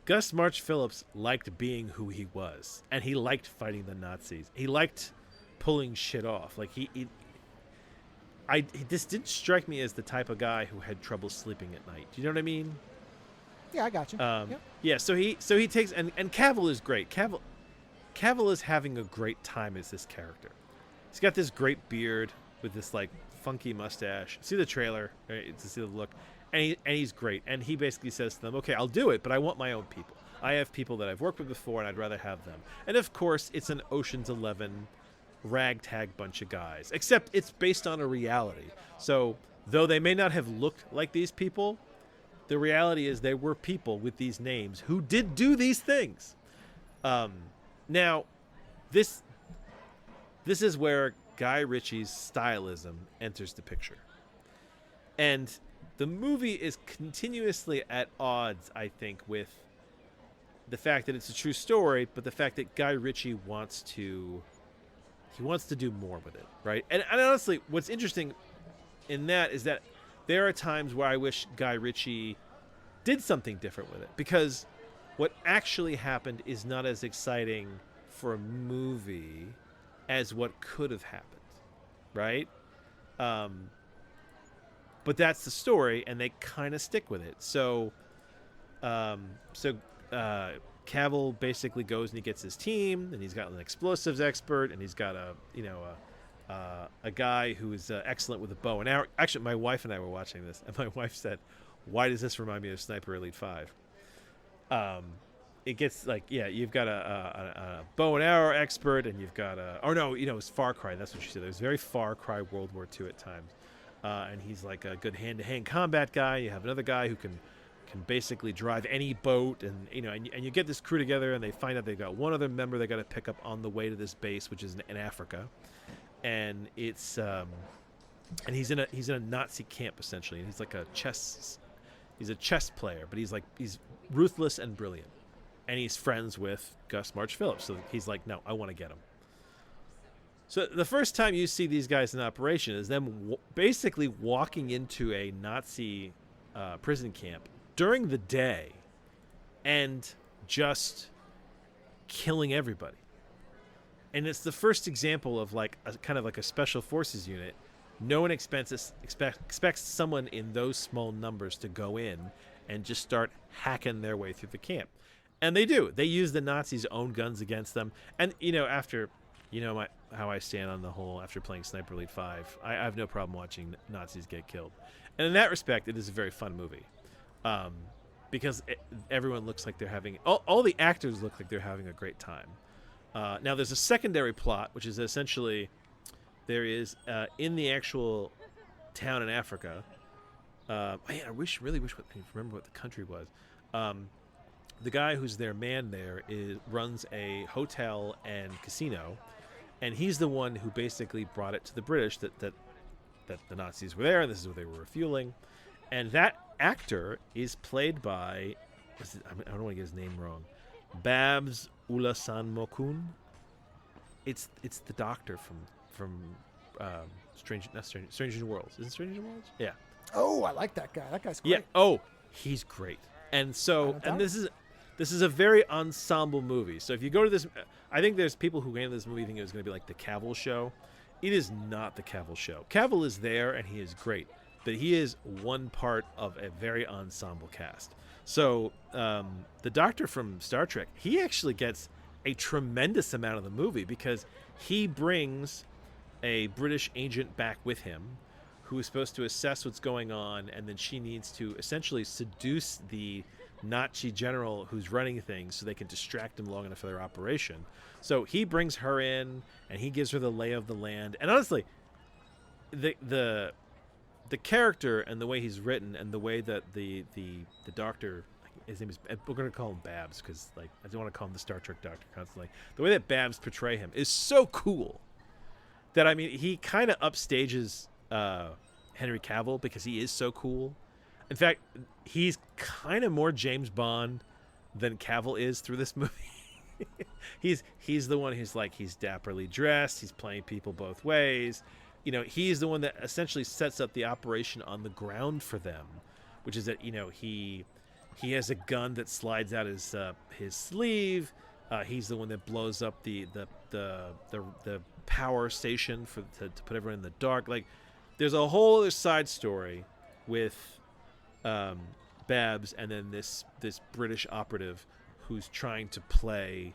Gus March Phillips liked being who he was, and he liked fighting the Nazis. He liked pulling shit off. Like this didn't strike me as the type of guy who had trouble sleeping at night. Do you know what I mean? Yeah, I got you. Yep. Yeah, so he takes and Cavill is great. Cavill is having a great time as this character. He's got this great beard with this like funky mustache. See the trailer, right, to see the look, and he's great. And he basically says to them, "Okay, I'll do it, but I want my own people. I have people that I've worked with before, and I'd rather have them." And of course, it's an Ocean's 11 ragtag bunch of guys, except it's based on a reality. So though they may not have looked like these people, the reality is there were people with these names who did do these things. Now, this is where Guy Ritchie's stylism enters the picture. And the movie is continuously at odds, I think, with the fact that it's a true story, but the fact that Guy Ritchie wants to do more with it, right? And honestly, what's interesting in that is that there are times where I wish Guy Ritchie did something different with it, because what actually happened is not as exciting for a movie as what could have happened, right? But that's the story, and they kind of stick with it. So Cavill basically goes and he gets his team, and he's got an explosives expert, and he's got a guy who is excellent with a bow and arrow. Actually, my wife and I were watching this, and my wife said, "Why does this remind me of Sniper Elite 5?" It gets like, yeah, you've got a bow and arrow expert, and you've got it's Far Cry. That's what she said. It was very Far Cry World War II at times, and he's like a good hand-to-hand combat guy. You have another guy who can basically drive any boat, and you get this crew together, and they find out they've got one other member they got to pick up on the way to this base, which is in Africa, and it's and he's in a Nazi camp essentially, and he's like he's a chess player, but he's ruthless and brilliant, and he's friends with Gus March Phillips. So he's like, no, I want to get him. So the first time you see these guys in operation is them basically walking into a Nazi prison camp during the day and just killing everybody. And it's the first example of like a kind of like a special forces unit. No one expects someone in those small numbers to go in and just start hacking their way through the camp. And they do. They use the Nazis' own guns against them. And, how I stand on the whole after playing Sniper Elite 5, I have no problem watching Nazis get killed. And in that respect, it is a very fun movie. Because everyone looks like they're having... All the actors look like they're having a great time. Now, there's a secondary plot, which is essentially... There is, in the actual town in Africa... I really wish I could remember what the country was. The guy who's their man there runs a hotel and casino, and he's the one who basically brought it to the British that the Nazis were there, and this is what they were refueling. And that actor is played by, I don't want to get his name wrong, Babs Ulasan-Mokun. It's the doctor from Strange New Worlds. Is it Strange New Worlds? Yeah. Oh, I like that guy. That guy's great. Yeah. Oh, he's great. And so, this is a very ensemble movie. So if you go to this, I think there's people who came to this movie thinking it was going to be like the Cavill show. It is not the Cavill show. Cavill is there and he is great, but he is one part of a very ensemble cast. So the doctor from Star Trek, he actually gets a tremendous amount of the movie because he brings a British agent back with him who is supposed to assess what's going on, and then she needs to essentially seduce the Nazi general who's running things so they can distract him long enough for their operation. So he brings her in, and he gives her the lay of the land. And honestly, the character and the way he's written and the way that the doctor, his name is, we're going to call him Babs because like I don't want to call him the Star Trek doctor constantly. The way that Babs portray him is so cool that, I mean, he kind of upstages Henry Cavill because he is so cool. In fact, he's kind of more James Bond than Cavill is through this movie. he's the one who's like, he's dapperly dressed, he's playing people both ways. He's the one that essentially sets up the operation on the ground for them, which is that he has a gun that slides out his sleeve. He's the one that blows up the power station to put everyone in the dark. Like, there's a whole other side story with Babs and then this British operative who's trying to play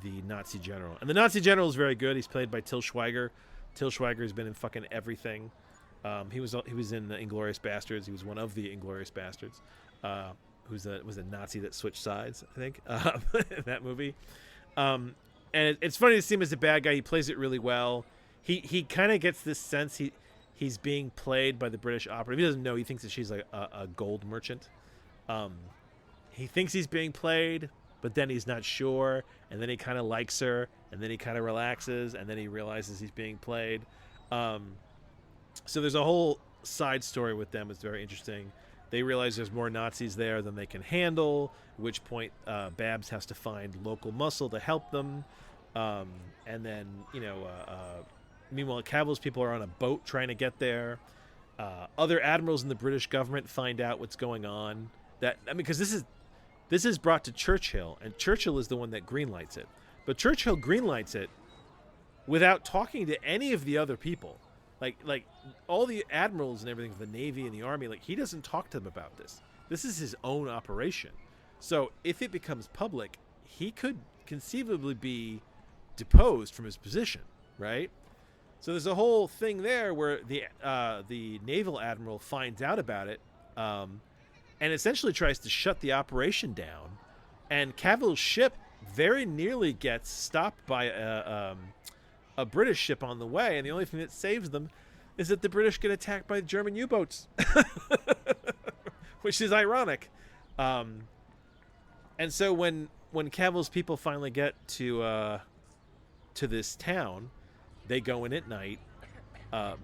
the Nazi general. And the Nazi general is very good. He's played by Til Schweiger. Til Schweiger has been in fucking everything. He was in the Inglourious Bastards. He was one of the Inglourious Bastards. Was a Nazi that switched sides, I think, in that movie. And it's funny to see him as a bad guy. He plays it really well. He kind of gets this sense he's being played by the British operative. He doesn't know. He thinks that she's like a gold merchant. He thinks he's being played, but then he's not sure. And then he kind of likes her, and then he kind of relaxes, and then he realizes he's being played. So there's a whole side story with them. It's very interesting. They realize there's more Nazis there than they can handle, at which point Babs has to find local muscle to help them. And then, meanwhile, Cavill's people are on a boat trying to get there. Other admirals in the British government find out what's going on. Because this is brought to Churchill, and Churchill is the one that greenlights it. But Churchill greenlights it without talking to any of the other people. Like all the admirals and everything, the Navy and the Army, like, he doesn't talk to them about this. This is his own operation. So if it becomes public, he could conceivably be deposed from his position, right? So there's a whole thing there where the naval admiral finds out about it, and essentially tries to shut the operation down. And Cavill's ship very nearly gets stopped by a British ship on the way, and the only thing that saves them is that the British get attacked by German U-boats, which is ironic. And so when Cavill's people finally get to this town, they go in at night.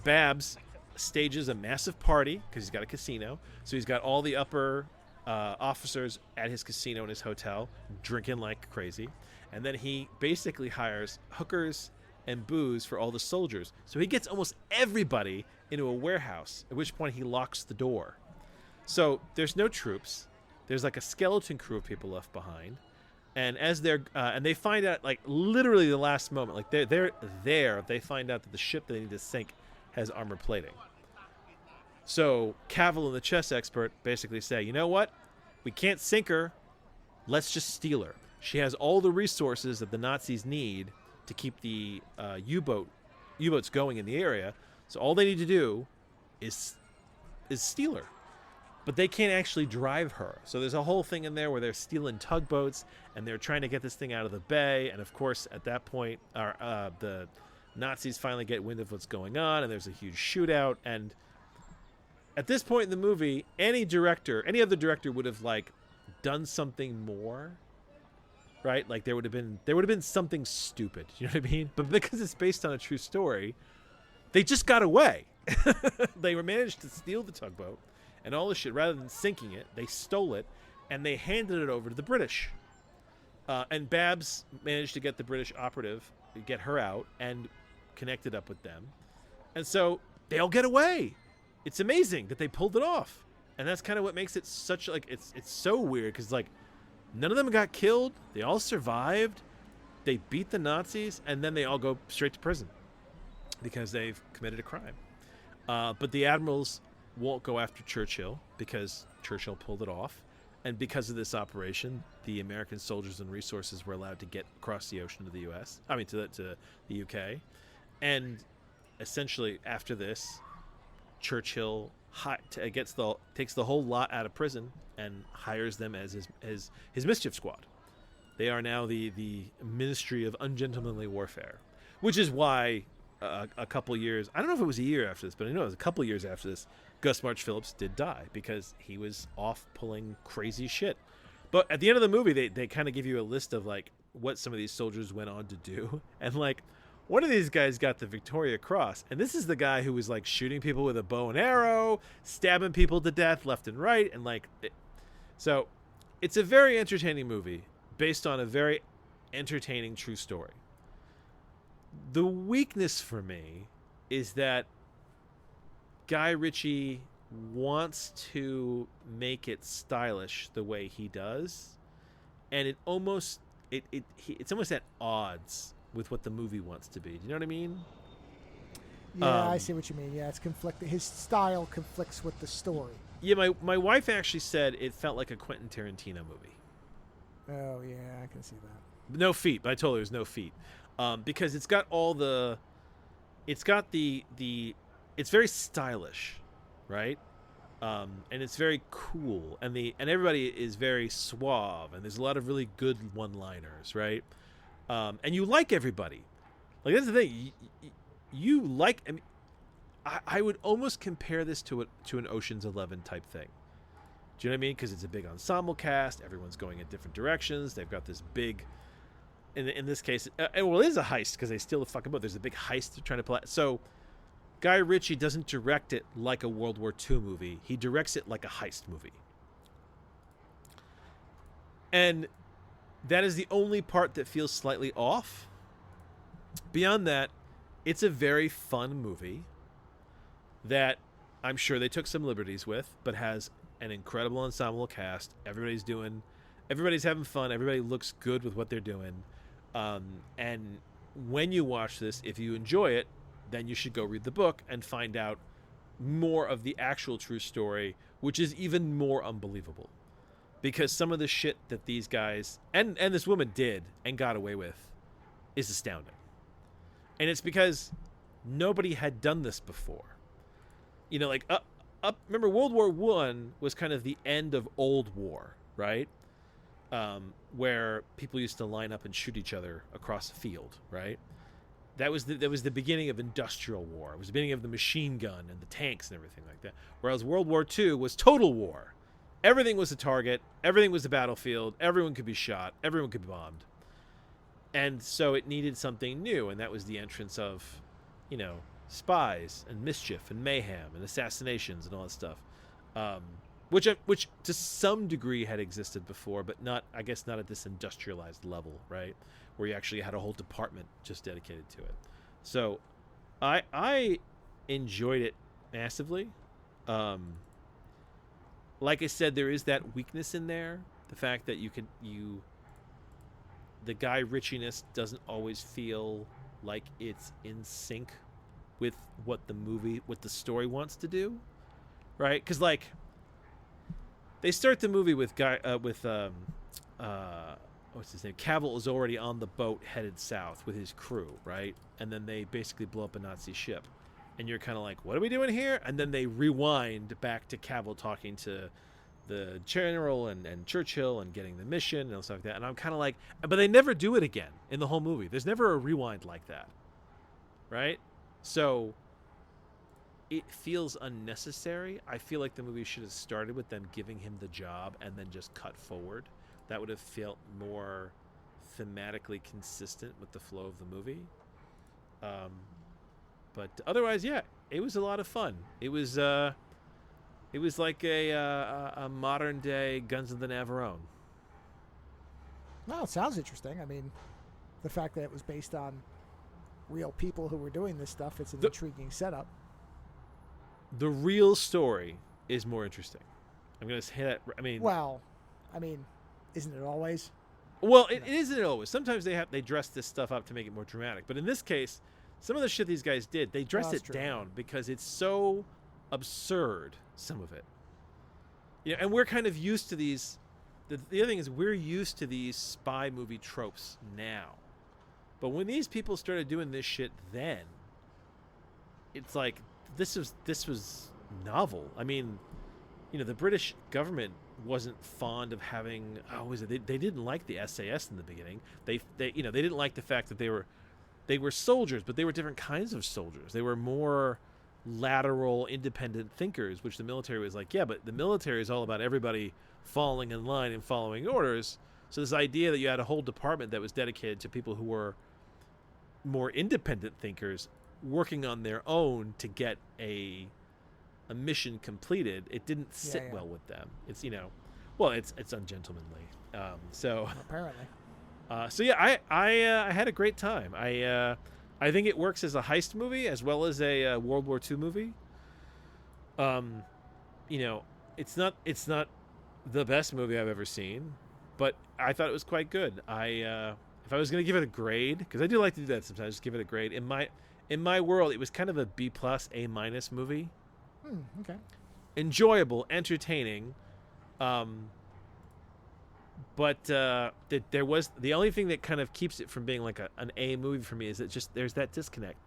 Babs stages a massive party because he's got a casino, so he's got all the upper officers at his casino and his hotel, drinking like crazy. And then he basically hires hookers and booze for all the soldiers. So he gets almost everybody into a warehouse, at which point he locks the door. So there's no troops. There's like a skeleton crew of people left behind. And as they're and they find out, like, literally the last moment, like they're there, they find out that the ship that they need to sink has armor plating. So Cavill and the chess expert basically say, you know what? We can't sink her. Let's just steal her. She has all the resources that the Nazis need to keep the U-boats going in the area. So all they need to do is steal her. But they can't actually drive her. So there's a whole thing in there where they're stealing tugboats and they're trying to get this thing out of the bay. And of course, at that point, the Nazis finally get wind of what's going on, and there's a huge shootout. And at this point in the movie, any other director would have like done something more, right? Like there would have been something stupid. You know what I mean? But because it's based on a true story, they just got away. They managed to steal the tugboat and all this shit. Rather than sinking it, they stole it and they handed it over to the British. And Babs managed to get the British operative, get her out, and connected up with them. And so they all get away. It's amazing that they pulled it off. And that's kind of what makes it such, like, it's so weird, because, like, none of them got killed. They all survived. They beat the Nazis, and then they all go straight to prison because they've committed a crime. But the admirals won't go after Churchill because Churchill pulled it off. And because of this operation, the American soldiers and resources were allowed to get across the ocean to the U.S. I mean, to the U.K. And essentially, after this, Churchill takes the whole lot out of prison and hires them as his mischief squad. They are now the Ministry of Ungentlemanly Warfare, which is why a couple years, I don't know if it was a year after this, but I know it was a couple years after this, Gus March Phillips did die because he was off pulling crazy shit. But at the end of the movie, they kind of give you a list of like what some of these soldiers went on to do. And like one of these guys got the Victoria Cross. And this is the guy who was like shooting people with a bow and arrow, stabbing people to death left and right. And like, so it's a very entertaining movie based on a very entertaining true story. The weakness for me is that Guy Ritchie wants to make it stylish the way he does, and it's almost at odds with what the movie wants to be. Do you know what I mean? Yeah, I see what you mean. Yeah, it's conflicting. His style conflicts with the story. Yeah, my wife actually said it felt like a Quentin Tarantino movie. Oh yeah, I can see that. No feet, but I told her there's no feet. Because it's got it's very stylish, right? And it's very cool, and everybody is very suave, and there's a lot of really good one-liners, right? And you like everybody. Like that's the thing, you like. I mean, I would almost compare this to an Ocean's 11 type thing. Do you know what I mean? Because it's a big ensemble cast. Everyone's going in different directions. They've got this big. In this case, it is a heist because they steal the fucking boat. There's a big heist they're trying to play. So, Guy Ritchie doesn't direct it like a World War II movie. He directs it like a heist movie. And that is the only part that feels slightly off. Beyond that, it's a very fun movie that I'm sure they took some liberties with, but has an incredible ensemble cast. Everybody's having fun. Everybody looks good with what they're doing. And when you watch this, if you enjoy it, then you should go read the book and find out more of the actual true story, which is even more unbelievable. Because some of the shit that these guys and this woman did and got away with is astounding. And it's because nobody had done this before. You know, like remember World War I was kind of the end of old war, right? Where people used to line up and shoot each other across a field, right? That was the beginning of industrial war. It was the beginning of the machine gun and the tanks and everything like that. Whereas World War II was total war. Everything was a target. Everything was a battlefield. Everyone could be shot. Everyone could be bombed. And so it needed something new, and that was the entrance of, you know, spies and mischief and mayhem and assassinations and all that stuff. which to some degree had existed before, but not, I guess, not at this industrialized level, right? Where you actually had a whole department just dedicated to it. So I enjoyed it massively. Like I said, there is that weakness in there. The fact that the Guy Ritchie-ness doesn't always feel like it's in sync with what the story wants to do, right? Because like they start the movie with what's his name? Cavill is already on the boat headed south with his crew, right? And then they basically blow up a Nazi ship, and you're kind of like, what are we doing here? And then they rewind back to Cavill talking to the general and Churchill and getting the mission and stuff like that. And I'm kind of like, but they never do it again in the whole movie. There's never a rewind like that, right? So it feels unnecessary. I feel like the movie should have started with them giving him the job and then just cut forward. That would have felt more thematically consistent with the flow of the movie. But otherwise, yeah, it was a lot of fun. It was like a modern day Guns of the Navarone. Well, it sounds interesting. I mean, the fact that it was based on real people who were doing this stuff, it's an intriguing setup. The real story is more interesting. I'm going to say that. Isn't it always? Well, it isn't always. Sometimes they dress this stuff up to make it more dramatic. But in this case, some of the shit these guys did, they dressed it down because it's so absurd, some of it. Yeah, and we're kind of used to these. The other thing is we're used to these spy movie tropes now. But when these people started doing this shit then, it's like this was novel. I mean, the British government wasn't fond of having they didn't like the SAS in the beginning. They didn't like the fact that they were soldiers, but they were different kinds of soldiers. They were more lateral, independent thinkers, which the military was like, yeah, but the military is all about everybody falling in line and following orders. So this idea that you had a whole department that was dedicated to people who were more independent thinkers working on their own to get a mission completed, it didn't sit well with them. It's it's ungentlemanly. Apparently. I had a great time. I think it works as a heist movie as well as a World War II movie. It's not the best movie I've ever seen, but I thought it was quite good. If I was going to give it a grade, because I do like to do that sometimes, just give it a grade. In my world, it was kind of a B+, A- movie. Okay. Enjoyable, entertaining, but there was the only thing that kind of keeps it from being like an A movie for me is that just there's that disconnect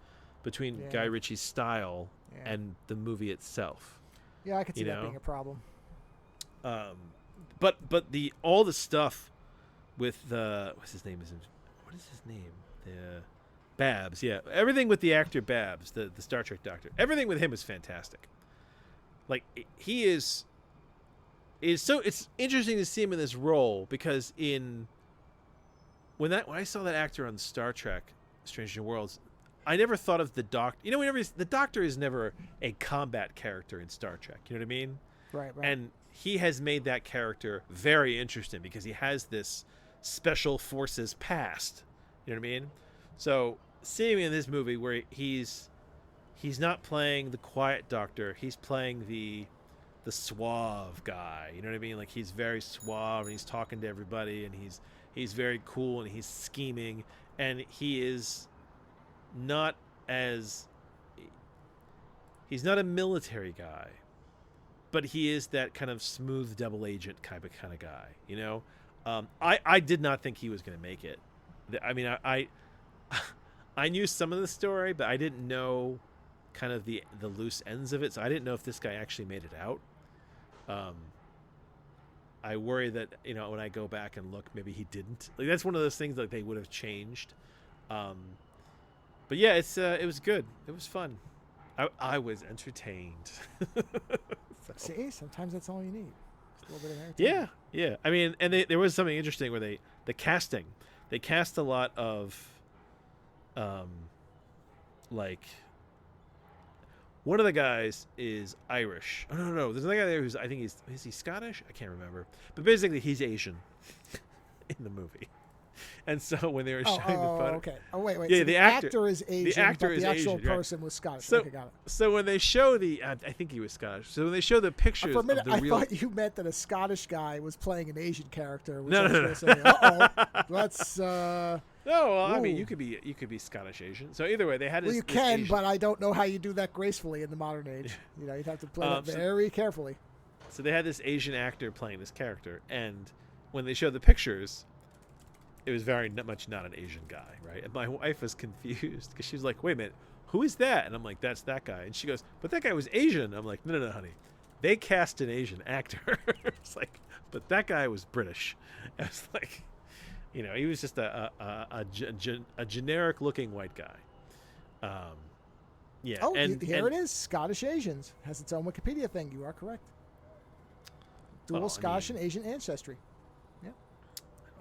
between Guy Ritchie's style and the movie itself. Yeah, I could see that being a problem. But all the stuff with what is his name? Babs. Yeah, everything with the actor Babs, the Star Trek doctor. Everything with him is fantastic. Like he is so it's interesting to see him in this role because when I saw that actor on Star Trek Strange New Worlds, I never thought of the Doctor. The Doctor is never a combat character in Star Trek. You know what I mean? Right. And he has made that character very interesting because he has this special forces past. You know what I mean? So seeing him in this movie where he's not playing the quiet doctor, he's playing the suave guy. You know what I mean? Like he's very suave and he's talking to everybody and he's very cool and he's scheming and he's not a military guy, but he is that kind of smooth double agent kind of guy. I did not think he was going to make it. I mean, I knew some of the story, but I didn't know kind of the loose ends of it. So I didn't know if this guy actually made it out. I worry that, when I go back and look, maybe he didn't. Like that's one of those things that they would have changed. But yeah, it was good. It was fun. I was entertained. See, sometimes that's all you need. Just a little bit of entertainment. Yeah. I mean, and there was something interesting where they cast a lot of, like, One of the guys is Irish. Oh no, there's another guy there who's I think is he Scottish? I can't remember. But basically, he's Asian in the movie. And so when they were showing the photo, okay. Oh wait. Yeah, so the actor is Asian, the actor but is the actual Asian, right. person was Scottish. So, okay, got it. So when they show I think he was Scottish. So when they show the pictures For a minute, of the real, I thought you meant that a Scottish guy was playing an Asian character. Which No, I was no, gonna say, uh-oh, let's. no, well, I mean Ooh. you could be Scottish Asian. So either way, they had Well, this. you this can, Asian, but I don't know how you do that gracefully in the modern age. You know, you'd have to play that very carefully. So they had this Asian actor playing this character, and when they showed the pictures, it was very much not an Asian guy, right? And my wife was confused because she was like, "Wait a minute, who is that?" And I'm like, "That's that guy." And she goes, "But that guy was Asian." I'm like, "No, honey, they cast an Asian actor." It's like, but that guy was British. I was like, he was just a generic looking white guy. Yeah. Oh, and here it is. Scottish Asians has its own Wikipedia thing. You are correct. Dual Scottish and Asian ancestry.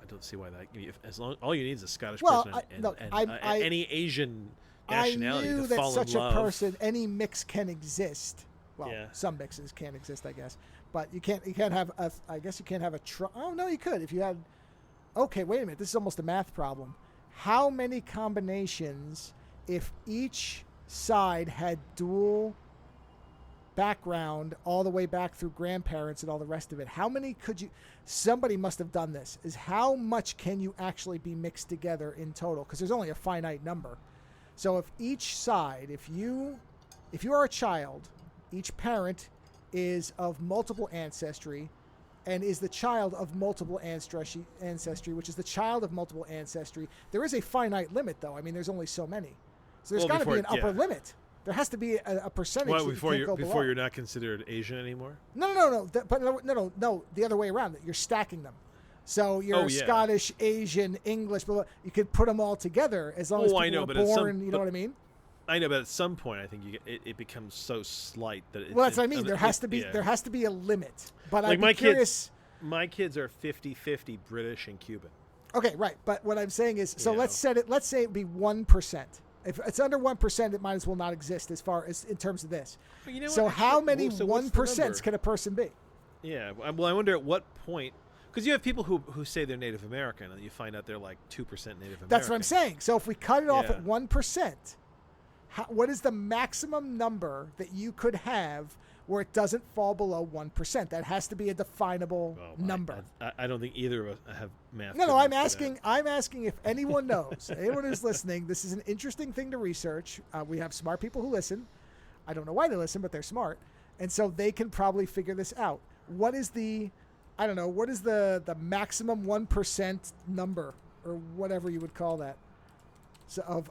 I don't see why that. As long all you need is a Scottish Well, person I- any Asian nationality I knew to that fall such in love. a person, any mix can exist. Well, Yeah. some mixes can exist, I guess, but you can't have a. I guess you can't have a. Oh no, you could if you had. Okay, wait a minute. This is almost a math problem. How many combinations, if each side had dual background all the way back through grandparents and all the rest of it, how many could you? Somebody must have done this. Is how much can you actually be mixed together in total? Because there's only a finite number. So if each side, if you are a child, each parent is of multiple ancestry and is the child of multiple ancestry, which is the child of multiple ancestry. There is a finite limit, though. I mean, there's only so many. So there's got to be an upper limit. There has to be a percentage. Well, that before you can't go below. you're not considered Asian anymore. No. No. The other way around. You're stacking them. So you're Scottish, Asian, English. Blah, blah. You could put them all together as long as people were born. You know what I mean? I know, but at some point, I think it becomes so slight that. Well, that's what I mean. There has to be a limit. But like I'm curious. My kids are 50-50 British and Cuban. Okay, right. But what I'm saying is, so let's say it'd be 1%. If it's under 1%, it might as well not exist as far as in terms of this. Well, you know so what? how many So 1% can a person be? Yeah. Well, I wonder at what point, because you have people who say they're Native American, and you find out they're like 2% Native American. That's what I'm saying. So if we cut it off at 1%, what is the maximum number that you could have where it doesn't fall below 1%? That has to be a definable number. I don't think either of us have math. No, I'm asking if anyone knows. Anyone who's listening, this is an interesting thing to research. We have smart people who listen. I don't know why they listen, but they're smart. And so they can probably figure this out. What is the maximum 1% number or whatever you would call that? So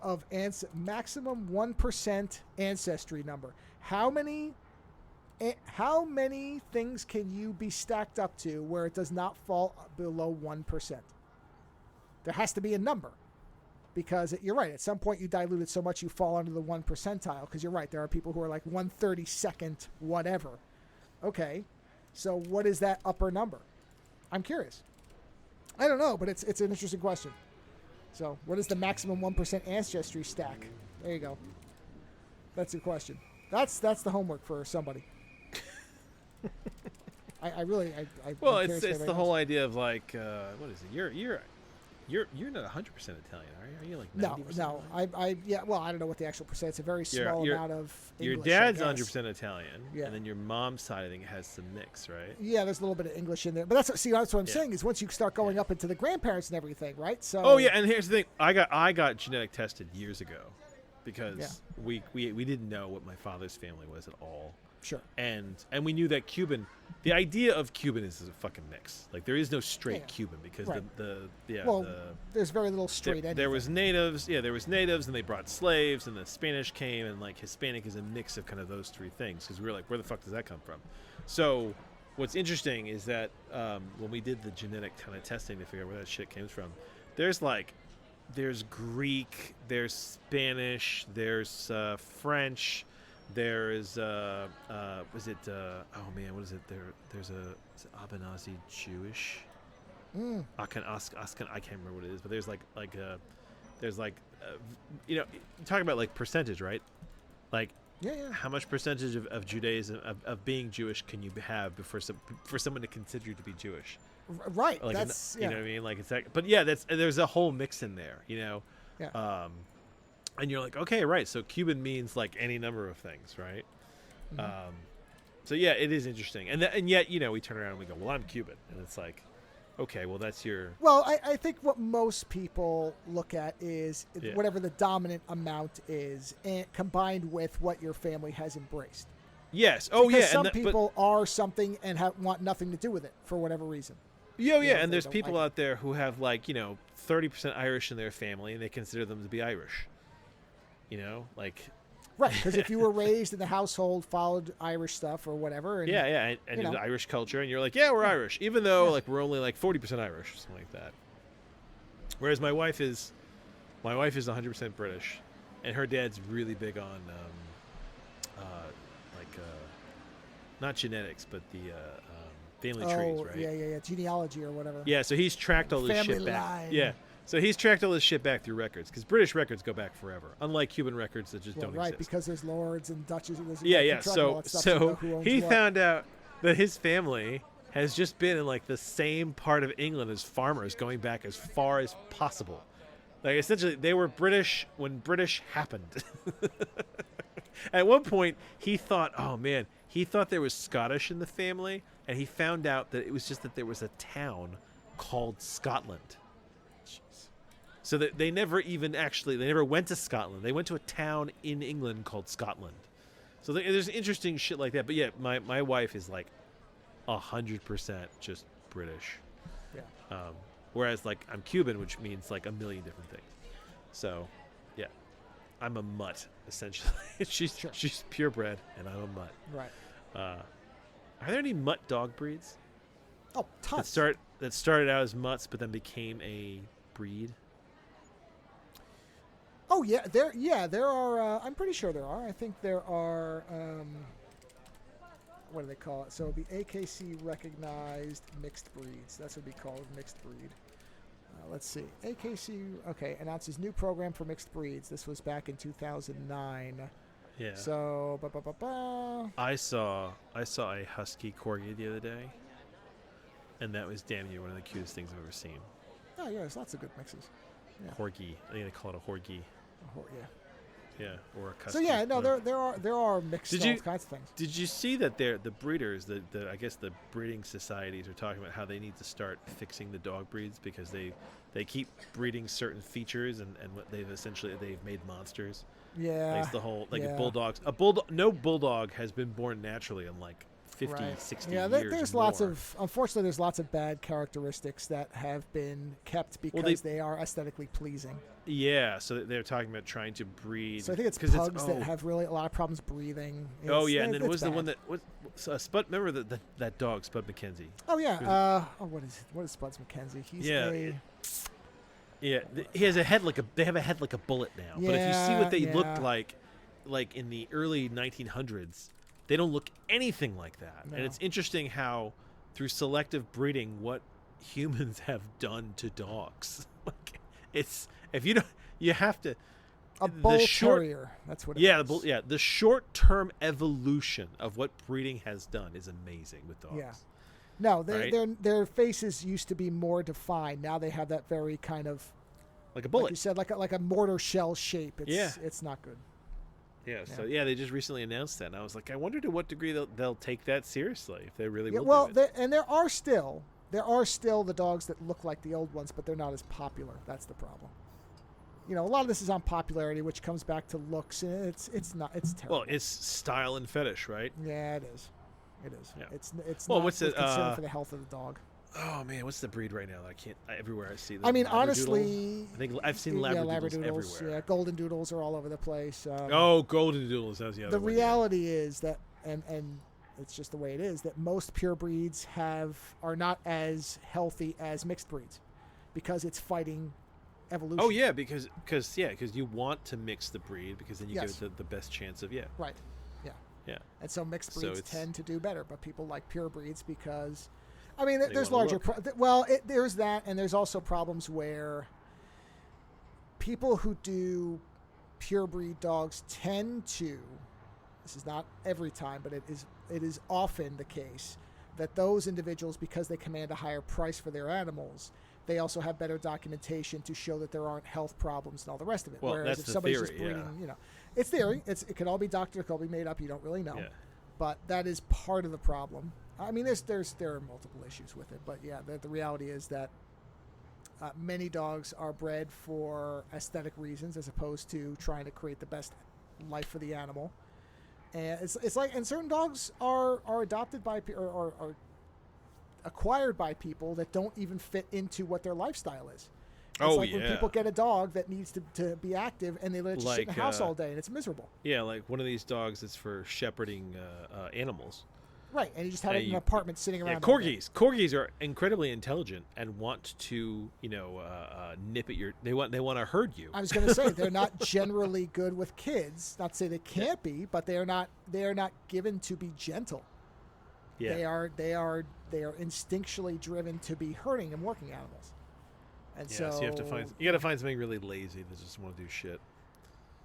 maximum 1% ancestry number. How many things can you be stacked up to where it does not fall below 1%? There has to be a number, because you're right. At some point, you dilute it so much you fall under the 1 percentile. Because you're right, there are people who are like 1/32 whatever. Okay, so what is that upper number? I'm curious. I don't know, but it's an interesting question. So, what is the maximum 1% ancestry stack? There you go. That's your question. That's the homework for somebody. I really. Well, it's the whole idea of like, what is it? You're not 100% Italian, are you? Are you like 90%? No. Well, I don't know what the actual percent. It's a very small amount of English. Your dad's 100% Italian, yeah. And then your mom's side, I think, has some mix, right? Yeah, there's a little bit of English in there, but that's what I'm saying is once you start going up into the grandparents and everything, right? So. Oh yeah, and here's the thing: I got genetic tested years ago, because we didn't know what my father's family was at all. Sure. And we knew that Cuban, the idea of Cuban is a fucking mix. Like there is no straight Cuban, because there's very little straight. There was natives, and they brought slaves, and the Spanish came, and like Hispanic is a mix of kind of those three things. Because we were like, where the fuck does that come from? So what's interesting is that when we did the genetic kind of testing to figure out where that shit came from, there's Greek, there's Spanish, there's French. There's what is it? There's is it Ashkenazi Jewish? I can't remember what it is, but there's talking about like percentage, right? Like Yeah. How much percentage of Judaism of being Jewish can you have for someone to consider you to be Jewish? Right. Like, That's you know what I mean? Like it's that, but yeah, there's a whole mix in there, you know. Yeah. And you're like, okay, right. So Cuban means like any number of things, right? Mhm. So yeah, it is interesting, and yet you know we turn around and we go, well, I'm Cuban, and it's like, okay, well that's your. Well, I think what most people look at is Yeah. whatever the dominant amount is, and combined with what your family has embraced. Yes. Oh Because yeah. some but people are something and want nothing to do with it for whatever reason. Yeah, You know, and they there's don't people like it. out there who have like 30% Irish in their family, and they consider them to be Irish. You know, like. Right, because if you were raised in the household, followed Irish stuff or whatever, and Yeah, and you know. the Irish culture, and you're like, yeah, we're Irish, even though like we're only like 40% Irish or something like that. Whereas my wife is 100% British, and her dad's really big on not genetics, but the family trees, right? yeah, genealogy or whatever. Yeah, so he's tracked all this Family shit back. line. Yeah, so he's tracked all this shit back through records, because British records go back forever, unlike Cuban records that just Well, don't right, exist. because there's lords and duchesses. There's Yeah. control and all So that stuff, you know so who owns he what. found out that his family has just been in like the same part of England as farmers, going back as far as possible. Like essentially, they were British when British happened. At one point, he thought, oh man, he thought there was Scottish in the family, and he found out that it was just that there was a town called Scotland. So that they never went to Scotland. They went to a town in England called Scotland. So there's interesting shit like that. But yeah, my wife is like 100% just British. Yeah. Whereas like I'm Cuban, which means like a million different things. So yeah, I'm a mutt essentially. She's purebred and I'm a mutt. Right. Are there any mutt dog breeds Oh, tons. that started out as mutts but then became a breed? Oh yeah, there are. I'm pretty sure there are. I think there are. What do they call it? So it'd be AKC recognized mixed breeds. That's what we call it, mixed breed. Let's see. AKC announces new program for mixed breeds. This was back in 2009. Yeah. So I saw a husky corgi the other day, and that was damn near one of the cutest things I've ever seen. Oh yeah, there's lots of good mixes. Yeah. Corgi. I think they call it a horgie. Yeah. Yeah, or a custom. So yeah, no, there are mixed all kinds of things. Did you see that the breeders, the I guess the breeding societies are talking about how they need to start fixing the dog breeds because they keep breeding certain features and what they've made monsters. Yeah. Like the whole yeah. bulldogs. No bulldog has been born naturally in like 50, 60 yeah, years. there's more. unfortunately, there's lots of bad characteristics that have been kept because they are aesthetically pleasing. Yeah, so they're talking about trying to breed. So I think it's pugs that have really a lot of problems breathing. And then what was the one that Spud? Remember that dog, Spud McKenzie? Oh yeah. What is Spud McKenzie? He's Yeah, he has a head like they have a head like a bullet now. But if you see what they looked like in the early 1900s, they don't look anything like that. No. And it's interesting how through selective breeding, what humans have done to dogs. Like you have to. A bull terrier. That's what it is. The short-term evolution of what breeding has done is amazing with dogs. Yeah. No, their faces used to be more defined. Now they have that very kind of like a bullet. Like you said, like a mortar shell shape. It's not good. Yeah. So they just recently announced that, and I was like, I wonder to what degree they'll take that seriously if they really will. Well, do it. and there are still the dogs that look like the old ones, but they're not as popular. That's the problem. You know, a lot of this is on popularity, which comes back to looks, and it's terrible. Well, it's style and fetish, right? Yeah, it is. It is. Yeah. It's not what's it? concern for the health of the dog. Oh man, what's the breed right now? I can't. Everywhere I see them. I mean, Labradoodle. honestly, I think I've seen Labradoodles everywhere. Yeah, golden doodles are all over the place. Golden doodles. That was the other one. The reality is that, and it's just the way it is, that most pure breeds are not as healthy as mixed breeds, because it's fighting evolution. Oh yeah, because you want to mix the breed because then you give it the best chance of right. Yeah. And so mixed breeds tend to do better, but people like pure breeds because, I mean, there's larger. There's that, and there's also problems where people who do pure breed dogs tend to this is not every time, but it is often the case that those individuals, because they command a higher price for their animals, they also have better documentation to show that there aren't health problems and all the rest of it. Well, Whereas that's if the somebody's theory, just breeding, it's theory. It could all be doctored, it could all be made up. You don't really know. Yeah. But that is part of the problem. I mean, there are multiple issues with it, but yeah, the reality is that many dogs are bred for aesthetic reasons as opposed to trying to create the best life for the animal. And it's like, and certain dogs are adopted by or acquired by people that don't even fit into what their lifestyle is. It's like when people get a dog that needs to be active and they let it just sit in the house all day and it's miserable. Yeah, like one of these dogs is for shepherding animals. Right, and you just have it in an apartment sitting around. Corgis are incredibly intelligent and want to, nip at your. They want to herd you. I was going to say they're not generally good with kids. Not to say they can't be, but they are not given to be gentle. Yeah. They are instinctually driven to be herding and working animals. And so you have to find something really lazy that just want to do shit.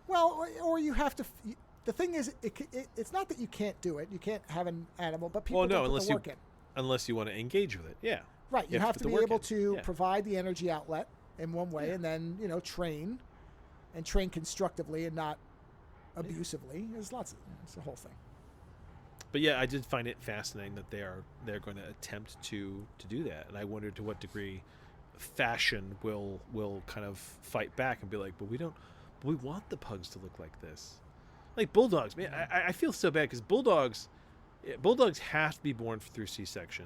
Well, or you have to. The thing is, it's not that you can't do it. You can't have an animal, but people don't put the work in. Unless you want to engage with it, yeah. Right, you have to be able to provide the energy outlet in one way, and then train constructively and not abusively. It's a whole thing. But yeah, I did find it fascinating that they're going to attempt to do that, and I wonder to what degree fashion will kind of fight back and be like, but we want the pugs to look like this. Like bulldogs, man, I feel so bad because bulldogs have to be born through C-section.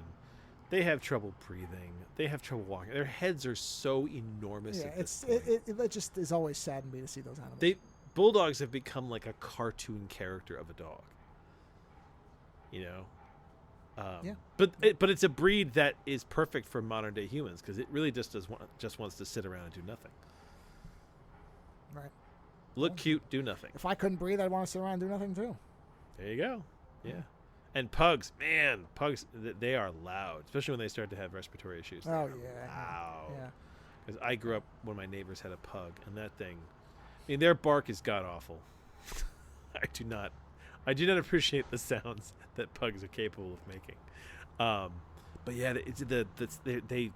They have trouble breathing. They have trouble walking. Their heads are so enormous. Yeah, it just is always saddened me to see those animals. Bulldogs have become like a cartoon character of a dog. But it's a breed that is perfect for modern day humans because it really just wants to sit around and do nothing. Right. Look cute, do nothing. If I couldn't breathe, I'd want to sit around and do nothing too. There you go. Yeah. And pugs, they are loud, especially when they start to have respiratory issues. Oh, yeah. Wow. Yeah. Because I grew up when my neighbors had a pug, and that thing, their bark is god awful. I do not appreciate the sounds that pugs are capable of making. But yeah,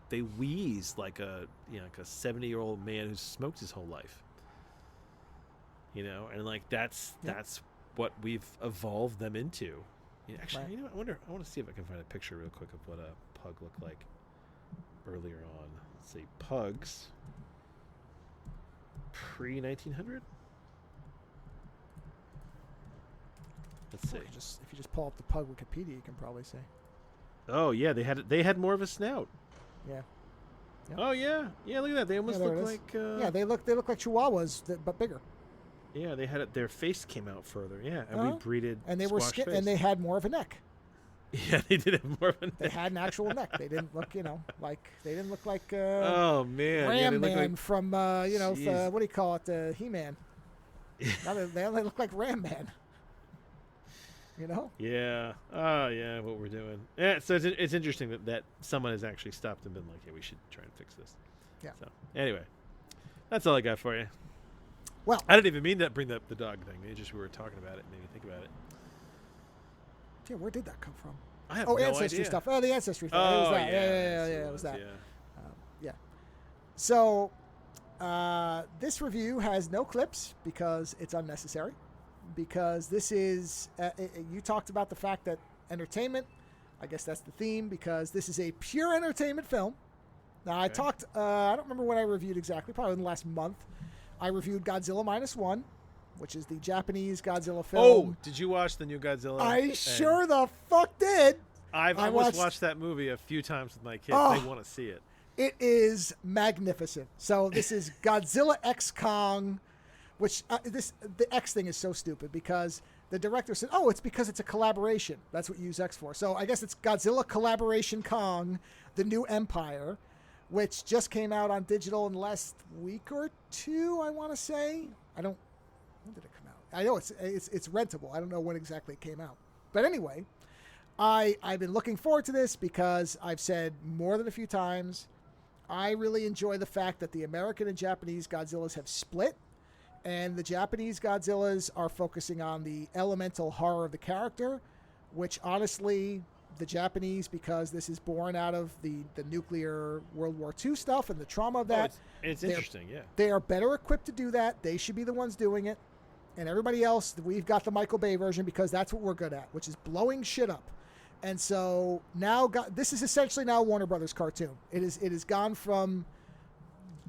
they wheeze like a 70-year-old man who's smoked his whole life. And like that's what we've evolved them into. Actually, right. I want to see if I can find a picture real quick of what a pug looked like earlier on. Let's see, pugs pre-1900. Let's see. If you just pull up the pug Wikipedia, you can probably see. Oh yeah, they had more of a snout. Yeah. Yep. Oh yeah, look at that. They almost look like. They look like Chihuahuas, but bigger. Yeah, they had their face came out further. Yeah, and we breeded. And they were and they had more of a neck. Yeah, they did have more of a neck. They had an actual neck. They didn't look, they didn't look like. Oh man, Ram Man from what do you call it, He-Man. They only look like Ram Man. Yeah. Oh yeah, what we're doing. Yeah. So it's interesting that someone has actually stopped and been like, "Hey, we should try and fix this." Yeah. So anyway, that's all I got for you. Well, I didn't even mean to bring up the dog thing. It just we were talking about it and made me think about it. Yeah, where did that come from? I have no ancestry idea. stuff. Oh, the ancestry thing. Oh, it was that. Yeah, it was that. Yeah. So, this review has no clips because it's unnecessary. Because this is, you talked about the fact that entertainment, I guess that's the theme, because this is a pure entertainment film. Now, I talked, I don't remember what I reviewed exactly, probably in the last month. I reviewed Godzilla -1, which is the Japanese Godzilla film. Oh, did you watch the new Godzilla? I sure the fuck did. I've almost watched that movie a few times with my kids. They want to see it. It is magnificent. So this is Godzilla X Kong, which the X thing is so stupid because the director said, "Oh, it's because it's a collaboration. That's what you use X for." So I guess it's Godzilla Collaboration Kong, the New Empire, which just came out on digital in the last week or two. I want to say. When did it come out? I know it's rentable. I don't know when exactly it came out. But anyway, I've been looking forward to this because I've said more than a few times, I really enjoy the fact that the American and Japanese Godzillas have split. And the Japanese Godzillas are focusing on the elemental horror of the character, which honestly, the Japanese, because this is born out of the nuclear World War II stuff and the trauma of that. It's interesting, yeah. They are better equipped to do that. They should be the ones doing it. And everybody else, we've got the Michael Bay version because that's what we're good at, which is blowing shit up. And so now, this is essentially now a Warner Brothers cartoon. It is gone from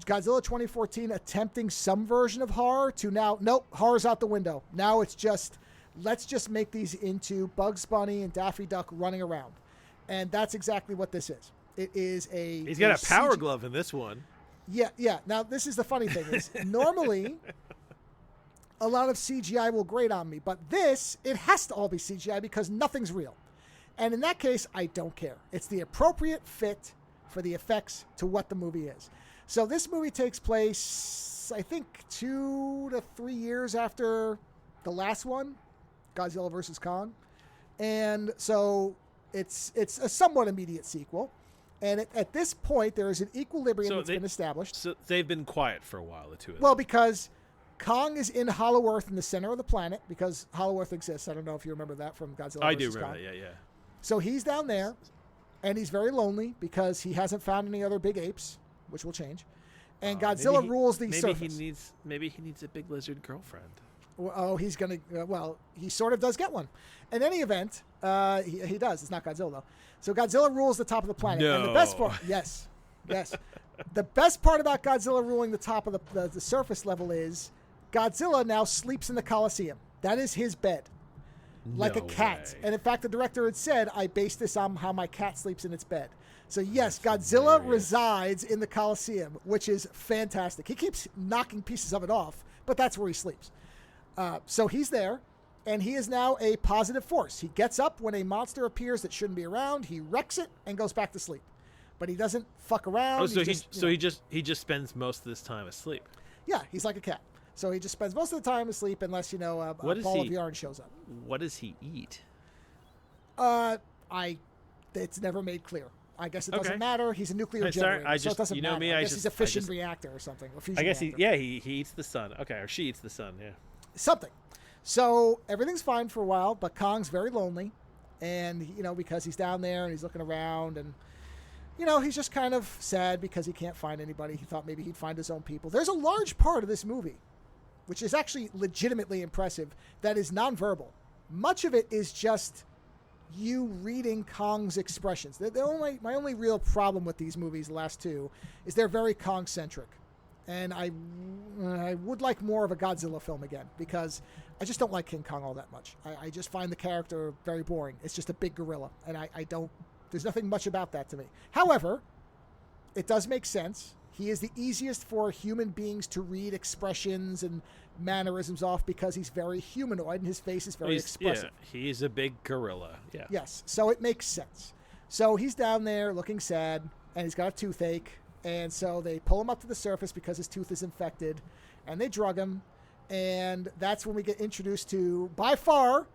Godzilla 2014 attempting some version of horror to now, nope, horror's out the window. Now it's just, let's just make these into Bugs Bunny and Daffy Duck running around. And that's exactly what this is. It is a... He's got a power glove in this one. Yeah, yeah. Now, this is the funny thing is, normally, a lot of CGI will grate on me. But this, it has to all be CGI because nothing's real. And in that case, I don't care. It's the appropriate fit for the effects to what the movie is. So this movie takes place, I think, 2 to 3 years after the last one, Godzilla vs. Kong. And so it's a somewhat immediate sequel. And at this point, there is an equilibrium that's been established. So they've been quiet for a while, the two of them. Well, because Kong is in Hollow Earth in the center of the planet, because Hollow Earth exists. I don't know if you remember that from Godzilla vs. Kong. I do remember that, yeah. So he's down there, and he's very lonely because he hasn't found any other big apes, which will change. And Godzilla rules the surface. Maybe he needs a big lizard girlfriend. Oh, he's going to... he sort of does get one. In any event, he does. It's not Godzilla, though. So Godzilla rules the top of the planet. No. And the best part... Yes. The best part about Godzilla ruling the top of the surface level is Godzilla now sleeps in the Coliseum. That is his bed. Like a cat. Way. And in fact, the director had said, I based this on how my cat sleeps in its bed. So yes, Godzilla resides in the Coliseum, which is fantastic. He keeps knocking pieces of it off, but that's where he sleeps. So he's there, and he is now a positive force. He gets up when a monster appears that shouldn't be around. He wrecks it and goes back to sleep. But he doesn't fuck around. Oh, he just spends most of this time asleep. Yeah, he's like a cat. So he just spends most of the time asleep unless, a ball of yarn shows up. What does he eat? It's never made clear. I guess it doesn't matter. He's a nuclear generator, so it doesn't matter. I guess he's a fission reactor or something. I guess he eats the sun. Okay, or she eats the sun, yeah. Something. So everything's fine for a while, but Kong's very lonely. And, because he's down there and he's looking around and, he's just kind of sad because he can't find anybody. He thought maybe he'd find his own people. There's a large part of this movie, which is actually legitimately impressive, that is nonverbal. Much of it is just you reading Kong's expressions. My only real problem with these movies, the last two, is they're very Kong-centric. And I would like more of a Godzilla film again, because I just don't like King Kong all that much. I just find the character very boring. It's just a big gorilla, and I don't... There's nothing much about that to me. However, it does make sense. He is the easiest for human beings to read expressions and mannerisms off because he's very humanoid and his face is very expressive. Yeah, he's a big gorilla. Yeah. Yes, so it makes sense. So he's down there looking sad, and he's got a toothache, and so they pull him up to the surface because his tooth is infected, and they drug him, and that's when we get introduced to, by far,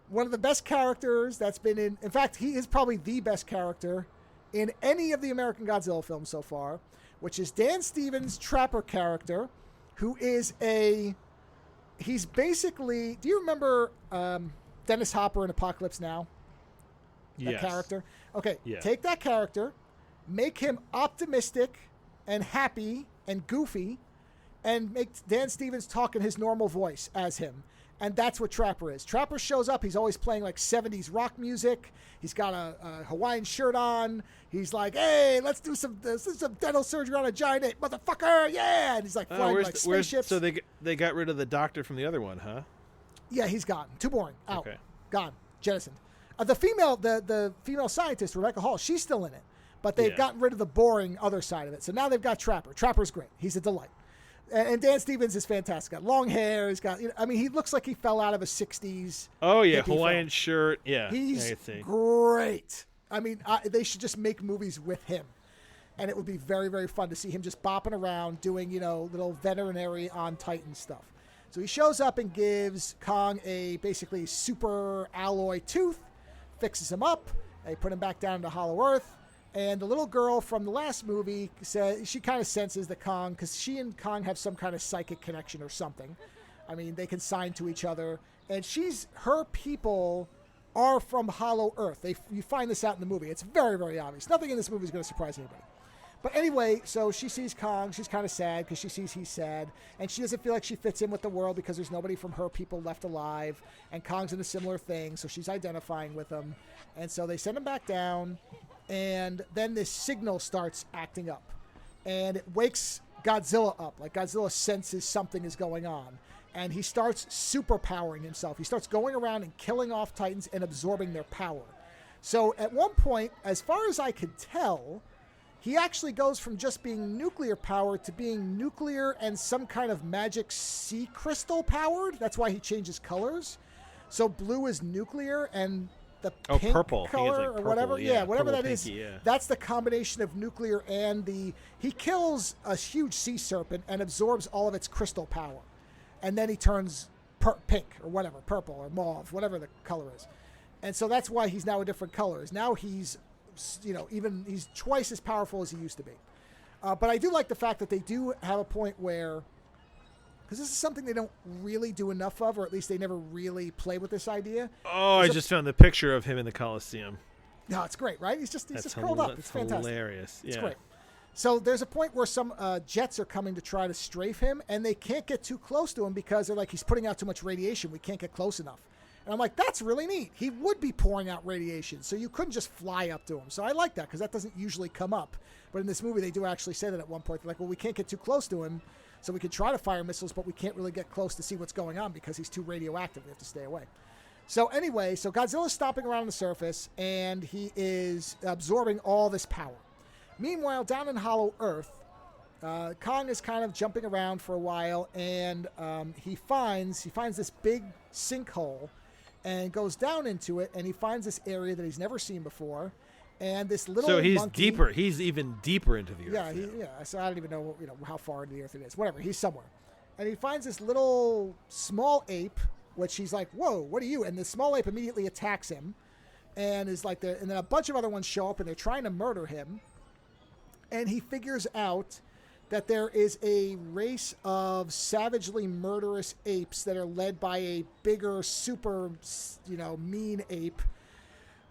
one of the best characters that's been in fact, he is probably the best character in any of the American Godzilla films so far, which is Dan Stevens' Trapper character, who is he's basically, do you remember Dennis Hopper in Apocalypse Now? That character? Okay, take that character, make him optimistic and happy and goofy, and make Dan Stevens talk in his normal voice as him. And that's what Trapper is. Trapper shows up. He's always playing like 70s rock music. He's got a Hawaiian shirt on. He's like, hey, let's do some dental surgery on a giant ape, motherfucker, yeah! And he's like flying like spaceships. So they got rid of the doctor from the other one, huh? Yeah, he's gone. Too boring. Out. Okay. Gone. Jettisoned. The female scientist, Rebecca Hall, she's still in it. But they've gotten rid of the boring other side of it. So now they've got Trapper. Trapper's great. He's a delight. And Dan Stevens is fantastic. Got long hair. He's got, he looks like he fell out of a 60s. Oh, yeah. Hawaiian shirt. Yeah. He's great. They should just make movies with him. And it would be very, very fun to see him just bopping around doing, little veterinary on Titan stuff. So he shows up and gives Kong a basically super alloy tooth, fixes him up. They put him back down into Hollow Earth. And the little girl from the last movie says she kind of senses that Kong, because she and Kong have some kind of psychic connection or something. I mean, they can sign to each other. And her people are from Hollow Earth. You find this out in the movie. It's very, very obvious. Nothing in this movie is going to surprise anybody. But anyway, so she sees Kong. She's kind of sad because she sees he's sad. And she doesn't feel like she fits in with the world because there's nobody from her people left alive. And Kong's in a similar thing, so she's identifying with him. And so they send him back down. And then this signal starts acting up. And it wakes Godzilla up. Like Godzilla senses something is going on. And he starts superpowering himself. He starts going around and killing off Titans and absorbing their power. So at one point, as far as I could tell, he actually goes from just being nuclear powered to being nuclear and some kind of magic sea crystal powered. That's why he changes colors. So blue is nuclear and the pink purple color like or whatever. Yeah, whatever that is. Yeah. That's the combination of nuclear and he kills a huge sea serpent and absorbs all of its crystal power. And then he turns pink or whatever, purple or mauve, whatever the color is. And so that's why he's now a different color. Now he's, he's twice as powerful as he used to be. But I do like the fact that they do have a point where, because this is something they don't really do enough of, or at least they never really play with this idea. Oh, I just found the picture of him in the Coliseum. No, it's great, right? He's just curled up. It's fantastic. Hilarious. Yeah. It's great. So there's a point where some jets are coming to try to strafe him, and they can't get too close to him because they're like, he's putting out too much radiation. We can't get close enough. And I'm like, that's really neat. He would be pouring out radiation, so you couldn't just fly up to him. So I like that because that doesn't usually come up. But in this movie, they do actually say that at one point. They're like, well, we can't get too close to him, so we could try to fire missiles, but we can't really get close to see what's going on because he's too radioactive. We have to stay away. So anyway, so Godzilla's stopping around on the surface, and he is absorbing all this power. Meanwhile, down in Hollow Earth, Kong is kind of jumping around for a while, and he finds this big sinkhole and goes down into it, and he finds this area that he's never seen before, and this little So he's monkey, deeper. He's even deeper into the earth. Yeah. So I don't even know how far into the earth it is. Whatever. He's somewhere, and he finds this little small ape, which he's like, "Whoa, what are you?" And the small ape immediately attacks him, and is like, and then a bunch of other ones show up, and they're trying to murder him. And he figures out that there is a race of savagely murderous apes that are led by a bigger, super, mean ape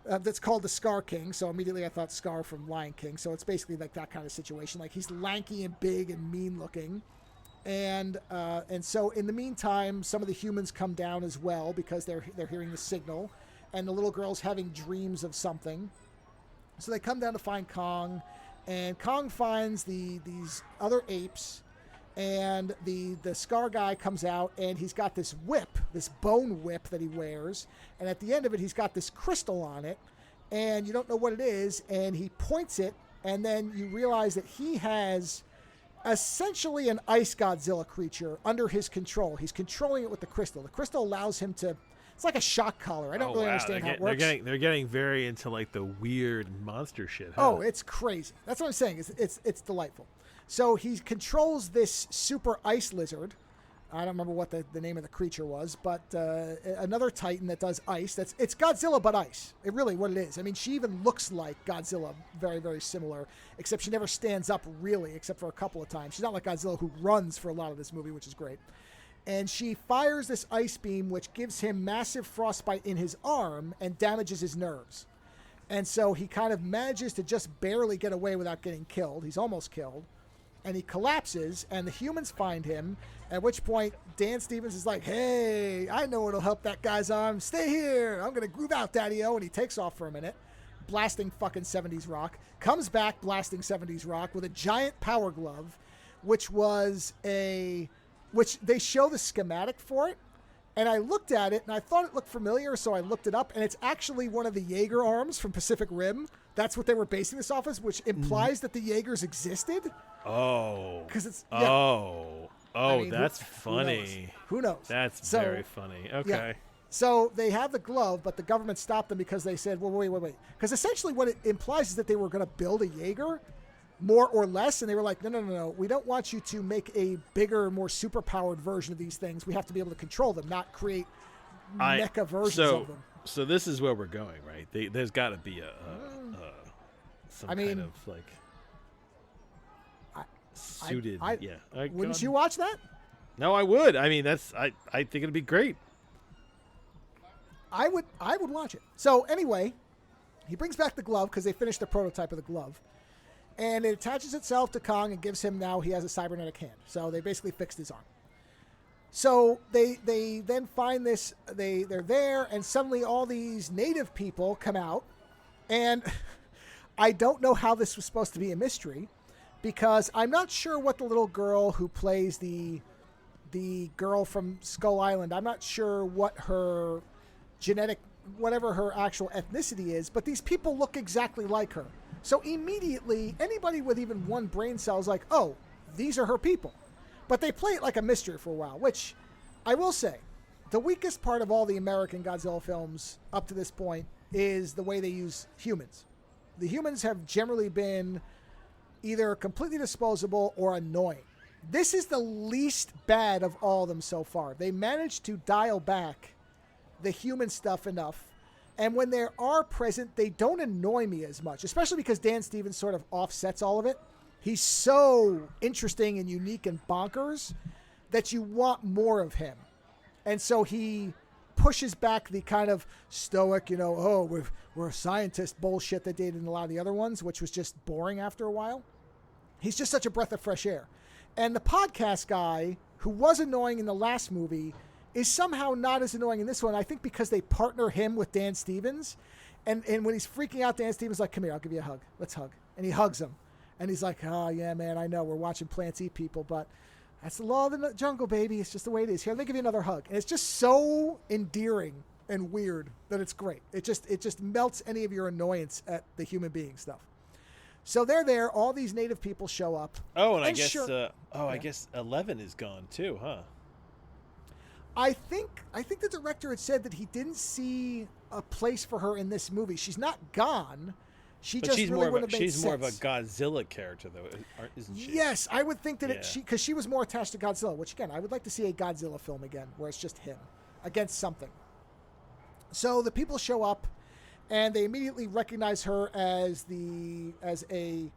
that's called the Scar King. So immediately I thought Scar from Lion King. So it's basically like that kind of situation. Like he's lanky and big and mean looking. And so in the meantime, some of the humans come down as well because they're hearing the signal. And the little girl's having dreams of something. So they come down to find Kong. And Kong finds these other apes, and the Scar guy comes out, and he's got this whip, this bone whip that he wears, and at the end of it, he's got this crystal on it, and you don't know what it is, and he points it, and then you realize that he has essentially an ice Godzilla creature under his control. He's controlling it with the crystal. The crystal allows him to... It's like a shock collar. I don't really understand how it works. They're getting very into like the weird monster shit. Huh? Oh, it's crazy. That's what I'm saying. It's delightful. So he controls this super ice lizard. I don't remember what the name of the creature was, but another Titan that does ice. It's Godzilla but ice. It really what it is. I mean, she even looks like Godzilla, very, very similar, except she never stands up really, except for a couple of times. She's not like Godzilla who runs for a lot of this movie, which is great. And she fires this ice beam, which gives him massive frostbite in his arm and damages his nerves. And so he kind of manages to just barely get away without getting killed. He's almost killed. And he collapses, and the humans find him, at which point Dan Stevens is like, hey, I know what'll help that guy's arm. Stay here. I'm going to groove out, Daddy-O. And he takes off for a minute, blasting fucking 70s rock. Comes back blasting 70s rock with a giant power glove, which they show the schematic for it, and I looked at it, and I thought it looked familiar, so I looked it up, and it's actually one of the Jaeger arms from Pacific Rim. That's what they were basing this off as, which implies that the Jaegers existed. Oh. Because it's... Yeah. I mean, that's funny. Who knows? That's very funny. Okay. Yeah. So they have the glove, but the government stopped them because they said, well, wait. Because essentially what it implies is that they were going to build a Jaeger, more or less, and they were like, no, we don't want you to make a bigger, more super-powered version of these things. We have to be able to control them, not create mecha versions of them. So this is where we're going, right? There's got to be some I mean, kind of like suited. Yeah. Wouldn't you watch that? No, I would. I mean, I think it'd be great. I would watch it. So anyway, he brings back the glove because they finished the prototype of the glove. And it attaches itself to Kong and gives him, now he has a cybernetic hand. So they basically fixed his arm. So they then find this, they're there, and suddenly all these native people come out. And I don't know how this was supposed to be a mystery, because I'm not sure what the little girl who plays the girl from Skull Island, I'm not sure what her genetic, whatever her actual ethnicity is, but these people look exactly like her. So immediately, anybody with even one brain cell is like, oh, these are her people. But they play it like a mystery for a while, which I will say, the weakest part of all the American Godzilla films up to this point is the way they use humans. The humans have generally been either completely disposable or annoying. This is the least bad of all of them so far. They managed to dial back the human stuff enough, and when they are present, they don't annoy me as much, especially because Dan Stevens sort of offsets all of it. He's so interesting and unique and bonkers that you want more of him. And so he pushes back the kind of stoic, we're a scientist bullshit that they did in a lot of the other ones, which was just boring after a while. He's just such a breath of fresh air. And the podcast guy, who was annoying in the last movie, is somehow not as annoying in this one, I think because they partner him with Dan Stevens. And when he's freaking out, Dan Stevens is like, come here, I'll give you a hug. Let's hug. And he hugs him. And he's like, oh, yeah, man, I know we're watching plants eat people, but that's the law of the jungle, baby. It's just the way it is. Here, let me give you another hug. And it's just so endearing and weird that it's great. It just melts any of your annoyance at the human being stuff. So they're there. All these native people show up. Oh, and I guess I guess 11 is gone too, huh? I think the director had said that he didn't see a place for her in this movie. She's not gone. She's more of a Godzilla character, though, isn't she? Yes, I would think that because she was more attached to Godzilla. Which again, I would like to see a Godzilla film again, where it's just him against something. So the people show up, and they immediately recognize her as a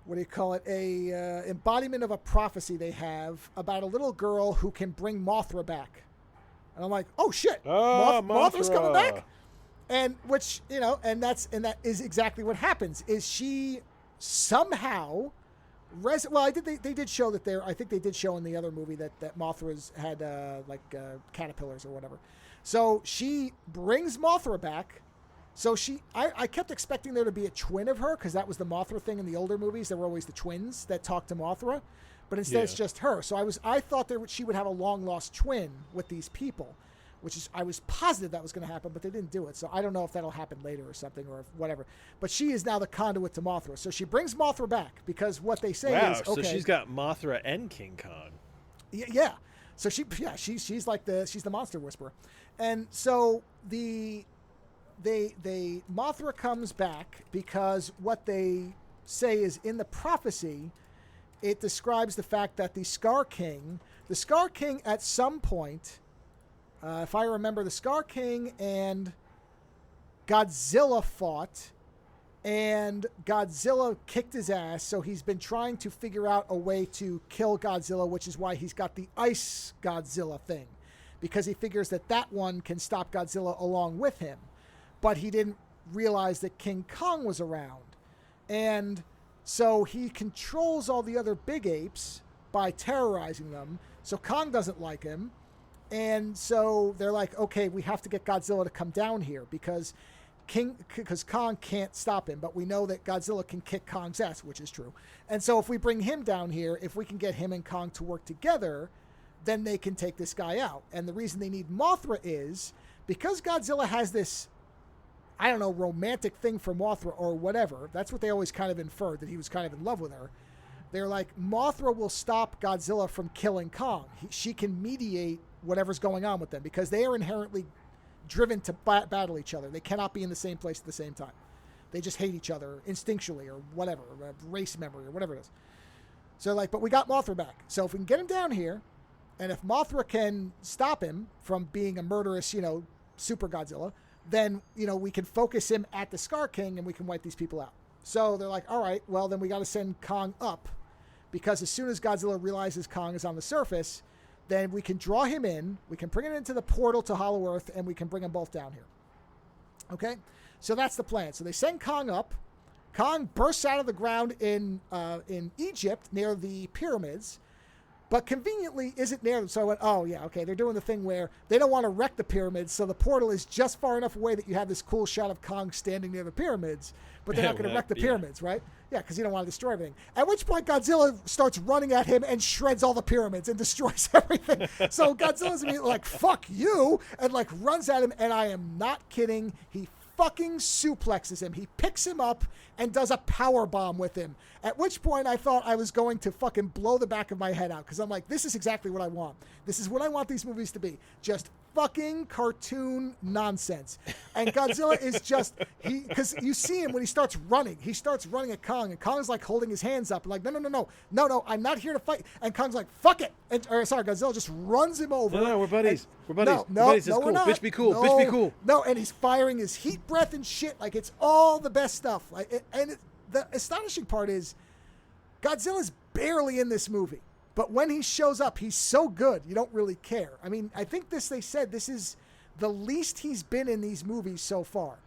what do you call it? A embodiment of a prophecy they have about a little girl who can bring Mothra back. And I'm like, oh shit, Mothra's coming back. And which, and that is exactly what happens. Is she somehow they did show that I think they did show in the other movie that Mothra's had caterpillars or whatever. So she brings Mothra back. So I kept expecting there to be a twin of her, because that was the Mothra thing in the older movies. There were always the twins that talked to Mothra, but instead it's just her. So I thought she would have a long lost twin with these people, I was positive that was going to happen, but they didn't do it. So I don't know if that'll happen later or something or whatever. But she is now the conduit to Mothra. So she brings Mothra back, because what they say is, okay. So she's got Mothra and King Kong. Yeah. So she's like she's the monster whisperer. And so Mothra comes back because what they say is in the prophecy, it describes the fact that the Scar King at some point, if I remember, the Scar King and Godzilla fought, and Godzilla kicked his ass, so he's been trying to figure out a way to kill Godzilla, which is why he's got the Ice Godzilla thing, because he figures that one can stop Godzilla along with him. But he didn't realize that King Kong was around. And so he controls all the other big apes by terrorizing them. So Kong doesn't like him. And so they're like, okay, we have to get Godzilla to come down here because Kong can't stop him. But we know that Godzilla can kick Kong's ass, which is true. And so if we bring him down here, if we can get him and Kong to work together, then they can take this guy out. And the reason they need Mothra is because Godzilla has this, I don't know, romantic thing for Mothra or whatever. That's what they always kind of inferred, that he was kind of in love with her. They're like, Mothra will stop Godzilla from killing Kong. She can mediate whatever's going on with them because they are inherently driven to battle each other. They cannot be in the same place at the same time. They just hate each other instinctually or whatever, race memory or whatever it is. So but we got Mothra back. So if we can get him down here, and if Mothra can stop him from being a murderous, super Godzilla, then, we can focus him at the Scar King and we can wipe these people out. So they're like, all right, well, then we got to send Kong up, because as soon as Godzilla realizes Kong is on the surface, then we can draw him in, we can bring him into the portal to Hollow Earth, and we can bring them both down here. Okay? So that's the plan. So they send Kong up. Kong bursts out of the ground in Egypt near the pyramids, but conveniently isn't near them. So I went, oh, yeah, okay, they're doing the thing where they don't want to wreck the pyramids, so the portal is just far enough away that you have this cool shot of Kong standing near the pyramids, but they're not going to wreck the pyramids, right? Yeah, because you don't want to destroy everything. At which point Godzilla starts running at him and shreds all the pyramids and destroys everything. So Godzilla's immediately like, fuck you, and like runs at him, and I am not kidding. He fucking suplexes him. He picks him up and does a power bomb with him. At which point I thought I was going to fucking blow the back of my head out, because I'm like, this is exactly what I want. This is what I want these movies to be. Just fucking cartoon nonsense. And Godzilla is just, because you see him when he starts running at Kong, and Kong's like holding his hands up, and like, no, I'm not here to fight. And Kong's like, fuck it. Godzilla just runs him over. No, we're buddies. We're buddies. No, we're buddies. It's we're cool. not. Bitch be cool. No, Bitch be cool. No, and he's firing his heat breath and shit. Like, it's all the best stuff. The astonishing part is Godzilla's barely in this movie. But when he shows up, he's so good, you don't really care. I mean, I think they said this is the least he's been in these movies so far,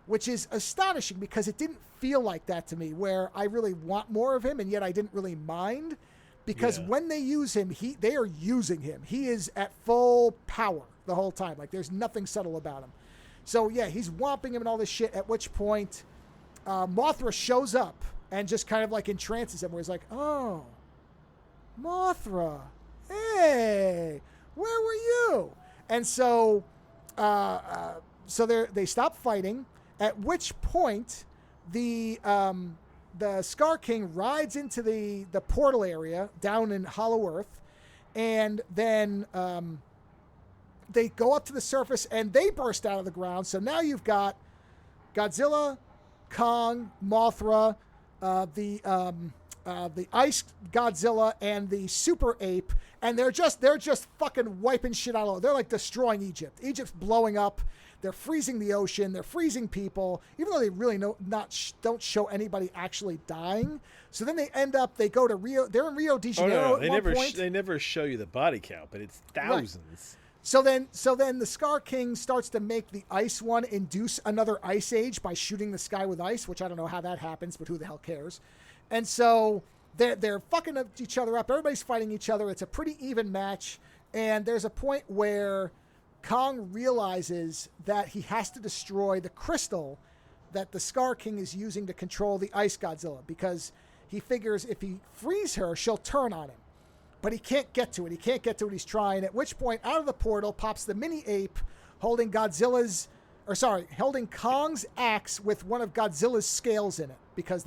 which is astonishing because it didn't feel like that to me, where I really want more of him, and yet I didn't really mind, because when they use him, they are using him. He is at full power the whole time. Like, there's nothing subtle about him. So, yeah, he's whomping him and all this shit, at which point Mothra shows up and just kind of, like, entrances him, where he's like, oh, Mothra, hey, where were you? And so they stop fighting, at which point the Scar King rides into the portal area down in Hollow Earth, and then they go up to the surface and they burst out of the ground. So now you've got Godzilla, Kong, Mothra, the Ice Godzilla, and the Super Ape, and they're just fucking wiping shit out of. They're like destroying Egypt. Egypt's blowing up. They're freezing the ocean. They're freezing people, even though they really don't show anybody actually dying. So then they go to Rio. They're in Rio de Janeiro. They never show you the body count, but it's thousands. Right. So then the Scar King starts to make the Ice One induce another ice age by shooting the sky with ice, which I don't know how that happens, but who the hell cares? And so they're fucking each other up. Everybody's fighting each other. It's a pretty even match. And there's a point where Kong realizes that he has to destroy the crystal that the Scar King is using to control the Ice Godzilla, because he figures if he frees her, she'll turn on him. But he can't get to it. He can't get to it. He's trying. At which point, out of the portal pops the mini ape holding Kong's axe with one of Godzilla's scales in it, because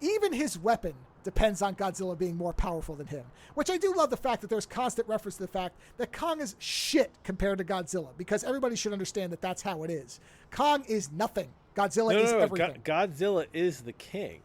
even his weapon depends on Godzilla being more powerful than him. Which I do love the fact that there's constant reference to the fact that Kong is shit compared to Godzilla, because everybody should understand that that's how it is. Kong is nothing. Godzilla is everything. Godzilla is the king.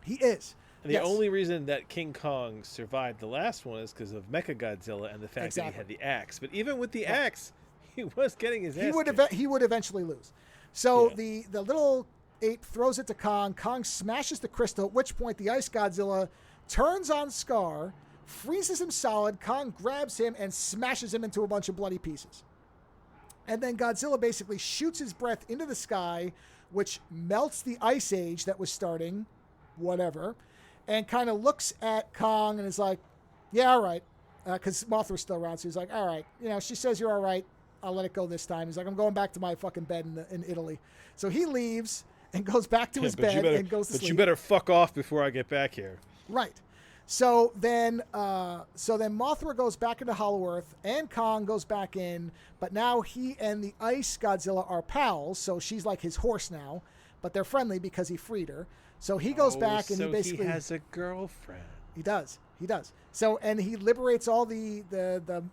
He is. And the only reason that King Kong survived the last one is because of Mechagodzilla and the fact that he had the axe. But even with the axe, he was getting his ass kicked. He would eventually lose. So the little ape throws it to Kong. Kong smashes the crystal, at which point the Ice Godzilla turns on Scar, freezes him solid. Kong grabs him and smashes him into a bunch of bloody pieces. And then Godzilla basically shoots his breath into the sky, which melts the ice age that was starting, whatever, and kind of looks at Kong and is like, yeah, all right. Because Mothra's still around, so he's like, all right. She says you're all right. I'll let it go this time. He's like, I'm going back to my fucking bed in Italy. So he leaves and goes back to his bed and goes to sleep. But you better fuck off before I get back here. Right. So then Mothra goes back into Hollow Earth, and Kong goes back in, but now he and the Ice Godzilla are pals, so she's like his horse now, but they're friendly because he freed her. So he goes back and he basically has a girlfriend. He does. So, and he liberates all the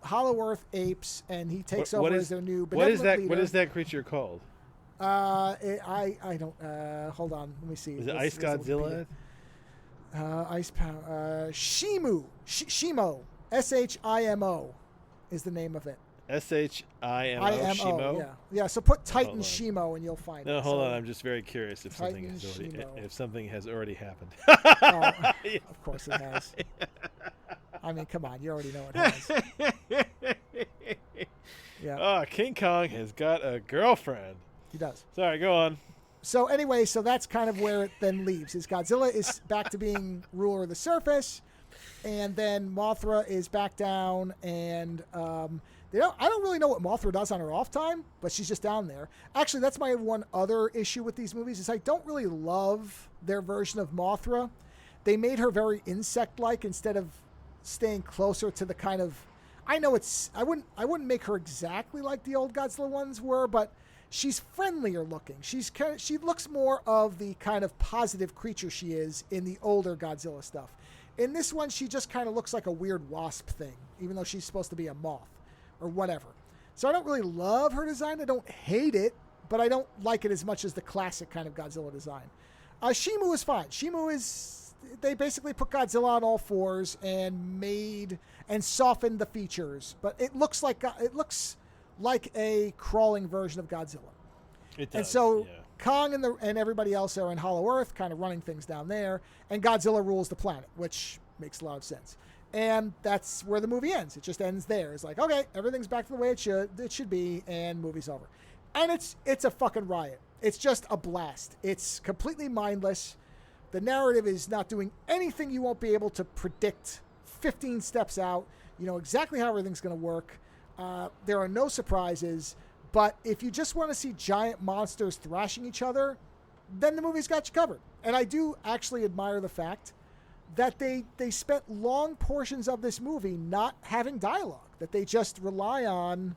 Hollow Earth apes, and he takes over as their new benevolent leader. What is that creature called? I don't. Hold on. Let me see. Is it Ice Godzilla? Ice Power. Shimo. Shimo. SHIMO is the name of it. Shimo. IMO. Yeah. So put Titan Hold on. Shimo and you'll find it. No, hold So, on. I'm just very curious if Titan something has already happened. Oh, of course it has. I mean, come on, you already know it has. Yeah, Oh, King Kong has got a girlfriend. he does. Sorry, go on. So anyway, so that's kind of where it then leaves. Is Godzilla is back to being ruler of the surface, and then Mothra is back down, and I don't really know what Mothra does on her off time, but she's just down there. Actually, that's my one other issue with these movies is I don't really love their version of Mothra. They made her very insect-like instead of staying closer to the kind of. I know I wouldn't make her exactly like the old Godzilla ones were, but she's friendlier looking. She looks more of the kind of positive creature she is in the older Godzilla stuff. In this one, she just kind of looks like a weird wasp thing, even though she's supposed to be a moth or whatever. So I don't really love her design. I don't hate it, but I don't like it as much as the classic kind of Godzilla design. Shimu is fine. They basically put Godzilla on all fours and softened the features, but it looks like a crawling version of Godzilla. It does. And so yeah. Kong and everybody else are in Hollow Earth, kind of running things down there, and Godzilla rules the planet, which makes a lot of sense. And that's where the movie ends. It just ends there. It's like, okay, everything's back to the way it should be, and movie's over. And it's a fucking riot. It's just a blast. It's completely mindless. The narrative is not doing anything you won't be able to predict 15 steps out. You know exactly how everything's going to work. There are no surprises. But if you just want to see giant monsters thrashing each other, then the movie's got you covered. And I do actually admire the fact that they spent long portions of this movie not having dialogue, that they just rely on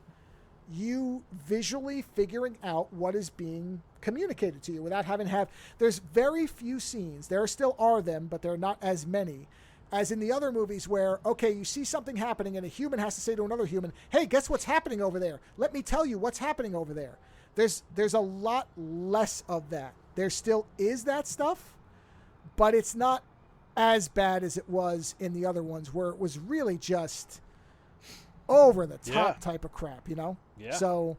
you visually figuring out what is being communicated to you without having to have. There's very few scenes. There still are them, but there are not as many as in the other movies where, okay, you see something happening and a human has to say to another human, hey, guess what's happening over there? Let me tell you what's happening over there. There's a lot less of that. There still is that stuff, but it's not as bad as it was in the other ones where it was really just over the top type of crap, you know? Yeah. So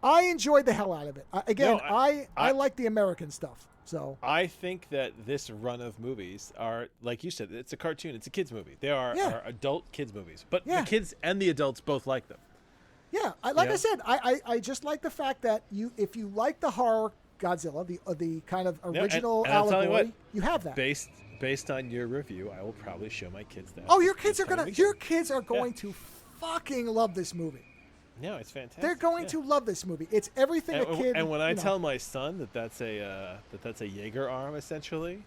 I enjoyed the hell out of it. I like the American stuff. So I think that this run of movies are, like you said, it's a cartoon. It's a kids movie. They are adult kids movies, but the kids and the adults both like them. Yeah, I said, I just like the fact that if you like the horror Godzilla, the kind of original and I'll allegory, tell you what, you have that. Based on your review, I will probably show my kids that. Oh, your kids are going to fucking love this movie. No, it's fantastic. They're going to love this movie. It's everything a kid. And when I tell my son that's a Jaeger arm, essentially,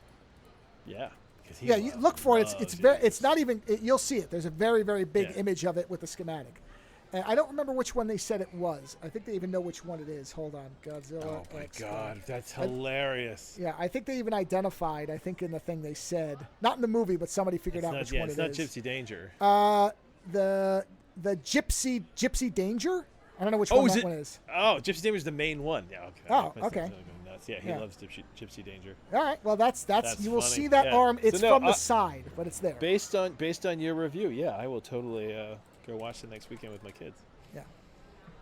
because you look for it. It's not even. You'll see it. There's a very very big image of it with the schematic. And I don't remember which one they said it was. I think they even know which one it is. Hold on, Godzilla. Oh my God, that's hilarious. I think they even identified. I think in the thing they said, not in the movie, but somebody figured out which one it is. It's not Gypsy Danger. The Gypsy Danger. I don't know which one that one is. Oh, Gypsy Danger is the main one. Yeah. Okay. Oh, okay. Yeah, he loves Gypsy Danger. All right. Well, that's you will funny. see that arm. It's from the side, but it's there. Based on your review, I will totally go watch it next weekend with my kids.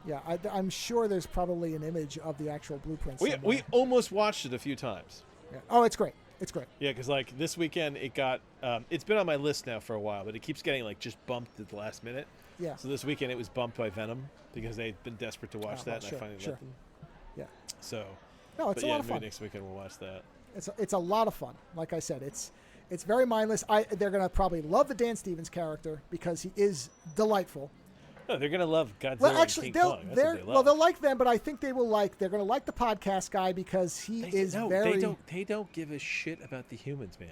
Yeah. I'm sure there's probably an image of the actual blueprint. We almost watched it a few times. Yeah. Oh, it's great. It's great. Yeah, because like this weekend it got it's been on my list now for a while, but it keeps getting like just bumped at the last minute. Yeah. So this weekend it was bumped by Venom because they'd been desperate to watch that, and I finally let them. Yeah. So. No, it's a lot of fun. Next weekend we'll watch that. It's a lot of fun. Like I said, it's very mindless. They're gonna probably love the Dan Stevens character because he is delightful. No, they're gonna love Godzilla. Well, actually, and King Kong. they'll like them, but I think they're gonna like the podcast guy because They don't give a shit about the humans, man.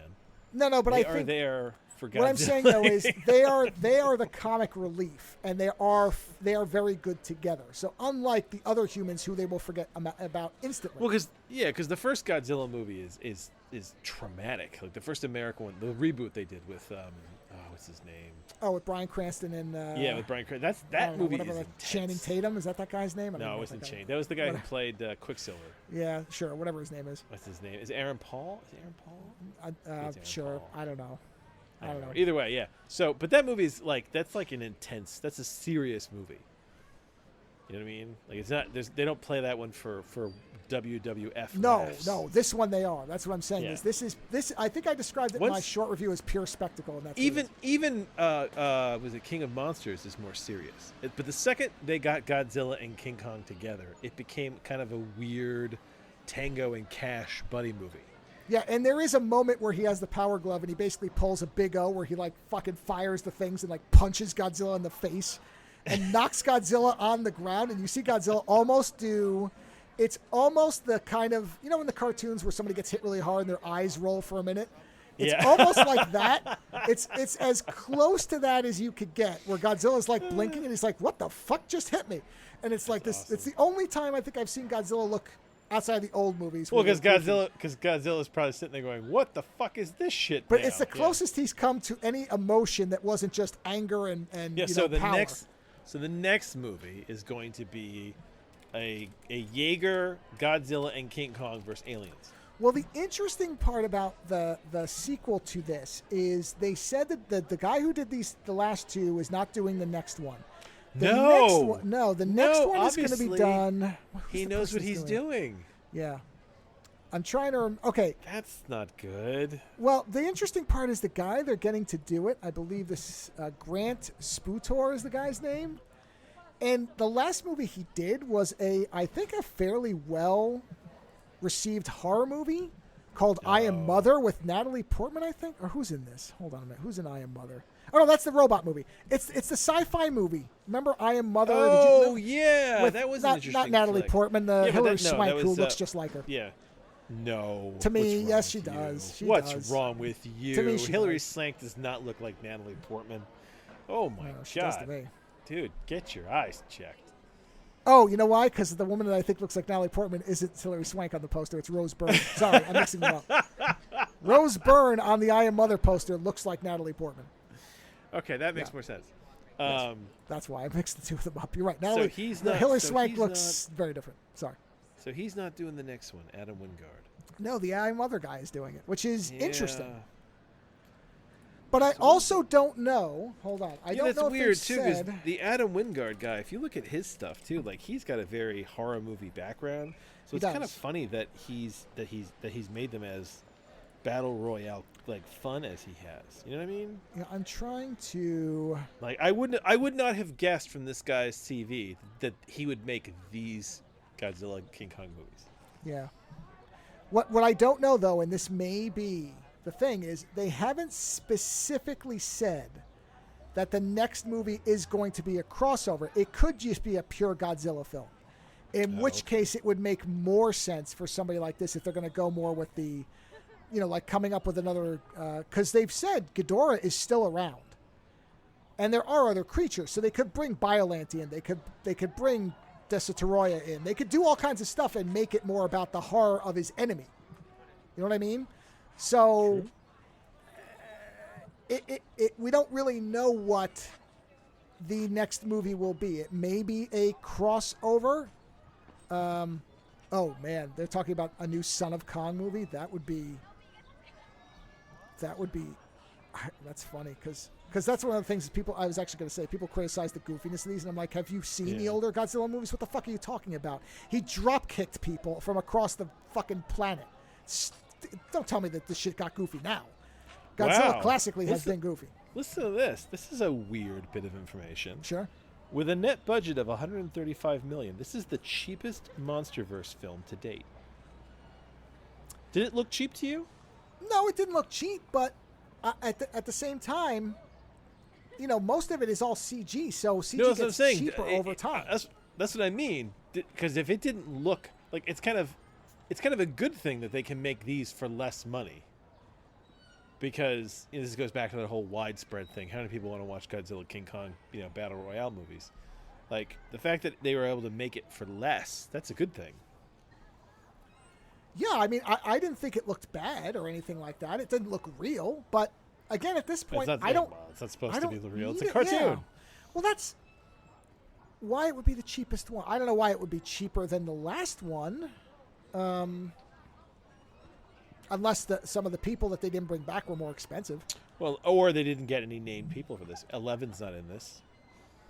No, but they I think are there for Godzilla. What I'm saying though is they are the comic relief, and they are very good together. So unlike the other humans who they will forget about instantly. Well, because the first Godzilla movie is traumatic. Like the first American one, the reboot they did with what's his name? Oh, with Bryan Cranston and with Bryan Cranston. That movie is intense. Channing Tatum, is that guy's name? No, it wasn't Channing. That was the guy who played Quicksilver. Yeah, sure, whatever his name is. What's his name? Is it Aaron Paul? Sure. Paul. I don't know. Either way, yeah. So, but that movie is that's like an intense. That's a serious movie. You know what I mean? Like it's not. They don't play that one for WWF. No, laughs. no. This one they are. That's what I'm saying. Yeah. This. I think I described it in my short review as pure spectacle, and that's Even was it King of Monsters is more serious. But the second they got Godzilla and King Kong together, it became kind of a weird Tango and Cash buddy movie. Yeah, and there is a moment where he has the power glove and he basically pulls a big O where he like fucking fires the things and like punches Godzilla in the face and knocks Godzilla on the ground, and you see Godzilla almost do. It's almost the kind of, in the cartoons where somebody gets hit really hard and their eyes roll for a minute. It's almost like that. It's as close to that as you could get, where Godzilla's like blinking and he's like, "What the fuck just hit me?" And it's like this. Awesome. It's the only time I think I've seen Godzilla look outside of the old movies. Well, because Godzilla's probably sitting there going, "What the fuck is this shit?" But now? It's the closest he's come to any emotion that wasn't just anger and power. So the next movie is going to be a Jaeger, Godzilla, and King Kong versus aliens. Well, the interesting part about the sequel to this is they said that the guy who did the last two is not doing the next one. The next one is going to be done. He knows what he's doing. Yeah. I'm trying to... Okay. That's not good. Well, the interesting part is the guy they're getting to do it. I believe this Grant Sputor is the guy's name. And the last movie he did was I think a fairly well-received horror movie called I Am Mother with Natalie Portman, I think. Or who's in this? Hold on a minute. Who's in I Am Mother? Oh, no, that's the robot movie. It's the sci-fi movie. Remember I Am Mother? Oh, yeah. That was an interesting Not Natalie flick. Portman, Hilary Swank, who looks just like her. Yeah. No. To me, yes, she does. What's wrong with you? To me, Hilary Swank does not look like Natalie Portman. Oh, my she does God. to me. Dude, get your eyes checked. Oh, you know why? Because the woman that I think looks like Natalie Portman isn't Hilary Swank on the poster. It's Rose Byrne. Sorry, I'm mixing them up. Rose Byrne on the I Am Mother poster looks like Natalie Portman. Okay, that makes more sense. That's why I mixed the two of them up. You're right. Hilary Swank looks very different. Sorry. So he's not doing the next one, Adam Wingard. No, the I Am Mother guy is doing it, which is interesting. But I also don't know. Hold on. I don't know. That's weird too, because the Adam Wingard guy, if you look at his stuff too, like he's got a very horror movie background. So it's kind of funny that he's made them as battle royale like fun as he has. You know what I mean? Yeah, I'm trying to. Like I would not have guessed from this guy's CV that he would make these Godzilla King Kong movies. Yeah. What I don't know though, and this may be the thing, is they haven't specifically said that the next movie is going to be a crossover. It could just be a pure Godzilla film, in which case it would make more sense for somebody like this if they're going to go more with the, like coming up with another, because they've said Ghidorah is still around, and there are other creatures, so they could bring Biollante in, they could bring Desitoroya in, they could do all kinds of stuff and make it more about the horror of his enemy. You know what I mean? So, we don't really know what the next movie will be. It may be a crossover. Oh man, they're talking about a new Son of Kong movie. That would be. That's funny because that's one of the things that I was actually going to say, people criticize the goofiness of these, and I'm like, have you seen the older Godzilla movies? What the fuck are you talking about? He drop kicked people from across the fucking planet. Don't tell me that this shit got goofy now. Godzilla classically has been goofy. Listen to this. This is a weird bit of information. Sure. With a net budget of $135 million, this is the cheapest MonsterVerse film to date. Did it look cheap to you? No, it didn't look cheap, but at the same time, most of it is all CG, so CG gets cheaper over time. That's what I mean. Because if it didn't look like it's kind of a good thing that they can make these for less money. Because this goes back to that whole widespread thing. How many people want to watch Godzilla, King Kong, battle royale movies? Like the fact that they were able to make it for less, that's a good thing. Yeah, I mean, I didn't think it looked bad or anything like that. It didn't look real, but again, at this point, it's not supposed to be real. It's a cartoon. Yeah. Well, that's why it would be the cheapest one. I don't know why it would be cheaper than the last one. Unless some of the people that they didn't bring back were more expensive. Well, or they didn't get any named people for this. Eleven's not in this.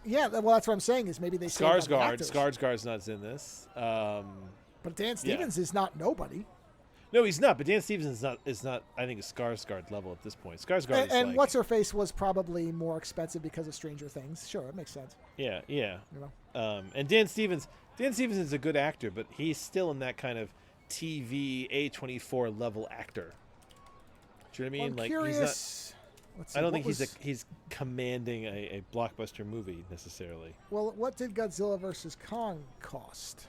Yeah, well, that's what I'm saying is maybe they saved on the actors. Skarsgård's not in this. But Dan Stevens is not nobody. No, he's not. But Dan Stevens is not. I think, a Skarsgård level at this point. Skarsgård and what's her face was probably more expensive because of Stranger Things. Sure, it makes sense. Yeah. You know? And Dan Stevens is a good actor, but he's still in that kind of TV A24 level actor. Do you know what I mean? I'm curious. I don't think he's commanding a blockbuster movie necessarily. Well, what did Godzilla vs. Kong cost?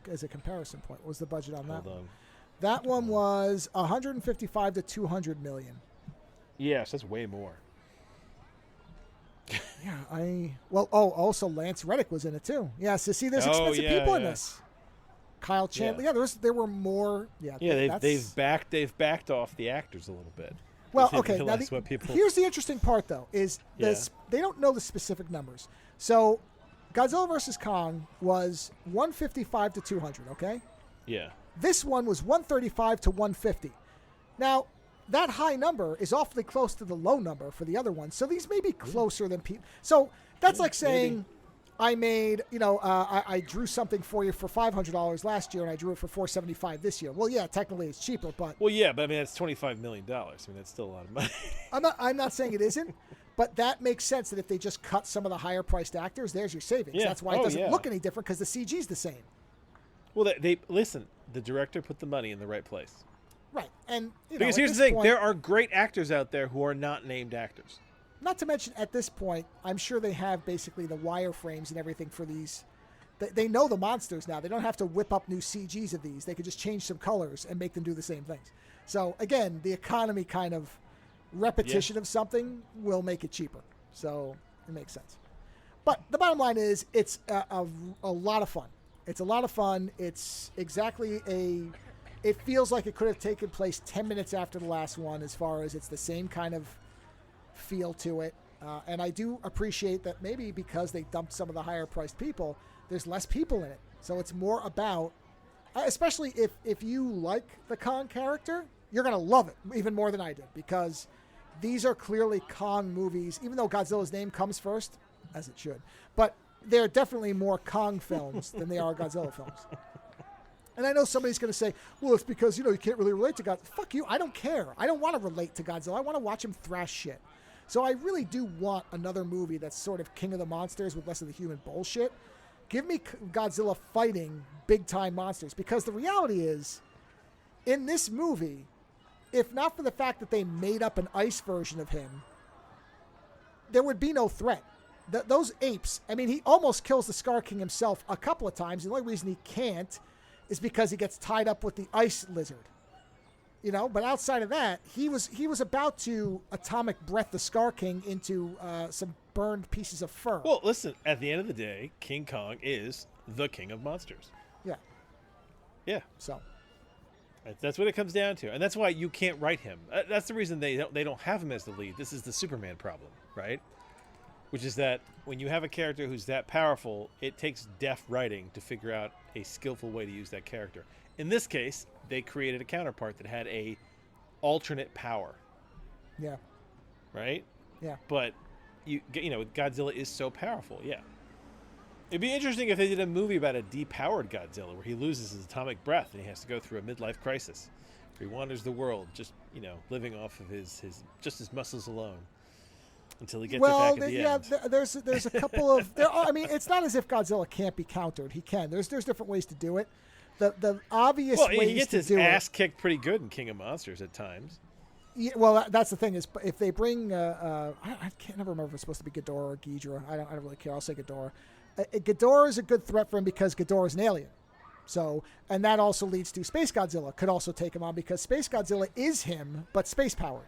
As a comparison point, what was the budget on that? Hold on. That one was 155 to 200 million. Yes, that's way more. Yeah, also Lance Reddick was in it too. Yeah, so see, there's expensive people in this. Kyle Chandler. Yeah, there were more. Yeah, they've backed off the actors a little bit. Well, okay. Now here's the interesting part, though, is this: they don't know the specific numbers. So, Godzilla vs. Kong was 155 to 200. Okay. Yeah. This one was 135 to 150. Now, that high number is awfully close to the low number for the other one. So these may be closer than people. So that's like saying, maybe. I made, I drew something for you for $500 last year, and I drew it for $475 this year. Well, yeah, technically it's cheaper, but but I mean that's $25 million. I mean that's still a lot of money. I'm not saying it isn't, but that makes sense that if they just cut some of the higher priced actors, there's your savings. Yeah. That's why it doesn't look any different because the CG's the same. Well, they listen. The director put the money in the right place. Right, and because here's the thing: there are great actors out there who are not named actors. Not to mention, at this point, I'm sure they have basically the wireframes and everything for these. They know the monsters now. They don't have to whip up new CGs of these. They could just change some colors and make them do the same things. So, again, the economy kind of repetition of something will make it cheaper. So, it makes sense. But the bottom line is it's a lot of fun. It's a lot of fun. It's exactly it feels like it could have taken place 10 minutes after the last one as far as it's the same kind of feel to it. And I do appreciate that maybe because they dumped some of the higher priced people, there's less people in it. So it's more about, especially if you like the Kong character, you're going to love it even more than I did because these are clearly Kong movies, even though Godzilla's name comes first, as it should. But they're definitely more Kong films than they are Godzilla films. And I know somebody's going to say, well, it's because, you can't really relate to Godzilla. Fuck you. I don't care. I don't want to relate to Godzilla. I want to watch him thrash shit. So I really do want another movie that's sort of King of the Monsters with less of the human bullshit. Give me Godzilla fighting big-time monsters. Because the reality is, in this movie, if not for the fact that they made up an ice version of him, there would be no threat. Those apes, I mean, he almost kills the Scar King himself a couple of times. The only reason he can't is because he gets tied up with the ice lizard. But outside of that, he was about to atomic breath the Scar King into some burned pieces of fur. Well, listen, at the end of the day, King Kong is the king of monsters. Yeah. Yeah. So that's what it comes down to. And that's why you can't write him. That's the reason they don't have him as the lead. This is the Superman problem, right? Which is that when you have a character who's that powerful, it takes deft writing to figure out a skillful way to use that character. In this case, they created a counterpart that had a alternate power. Yeah. Right? Yeah. But Godzilla is so powerful. Yeah. It'd be interesting if they did a movie about a depowered Godzilla where he loses his atomic breath and he has to go through a midlife crisis. Where he wanders the world just, living off of his muscles alone. Until he gets it back at the end. There's a couple of it's not as if Godzilla can't be countered. He can. There's different ways to do it. The obvious ways to do it. He gets his ass kicked pretty good in King of Monsters at times. Yeah, well, that's the thing is if they bring I can't never remember if it's supposed to be Ghidorah or Ghidorah. I don't really care. I'll say Ghidorah. Ghidorah is a good threat for him because Ghidorah is an alien. So, and that also leads to Space Godzilla could also take him on because Space Godzilla is him but space powered.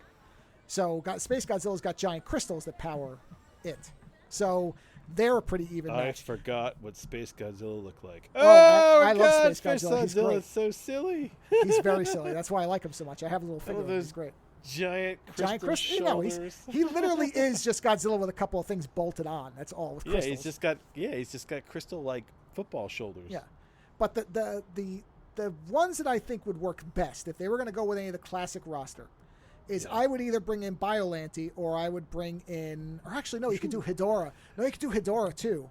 So Space Godzilla's got giant crystals that power it. So they're a pretty even match. I forgot what Space Godzilla looked like. I love Space Godzilla. He's great. It's so silly. He's very silly. That's why I like him so much. I have a little figure of him. He's great. Giant crystal shoulders. He literally is just Godzilla with a couple of things bolted on. That's all with crystals. He's just got crystal like football shoulders. Yeah. But the ones that I think would work best if they were going to go with any of the classic roster is Yeah. I would either bring in Biollante or I would bring in, or actually no, you could do Hedorah. No, you could do Hedorah too.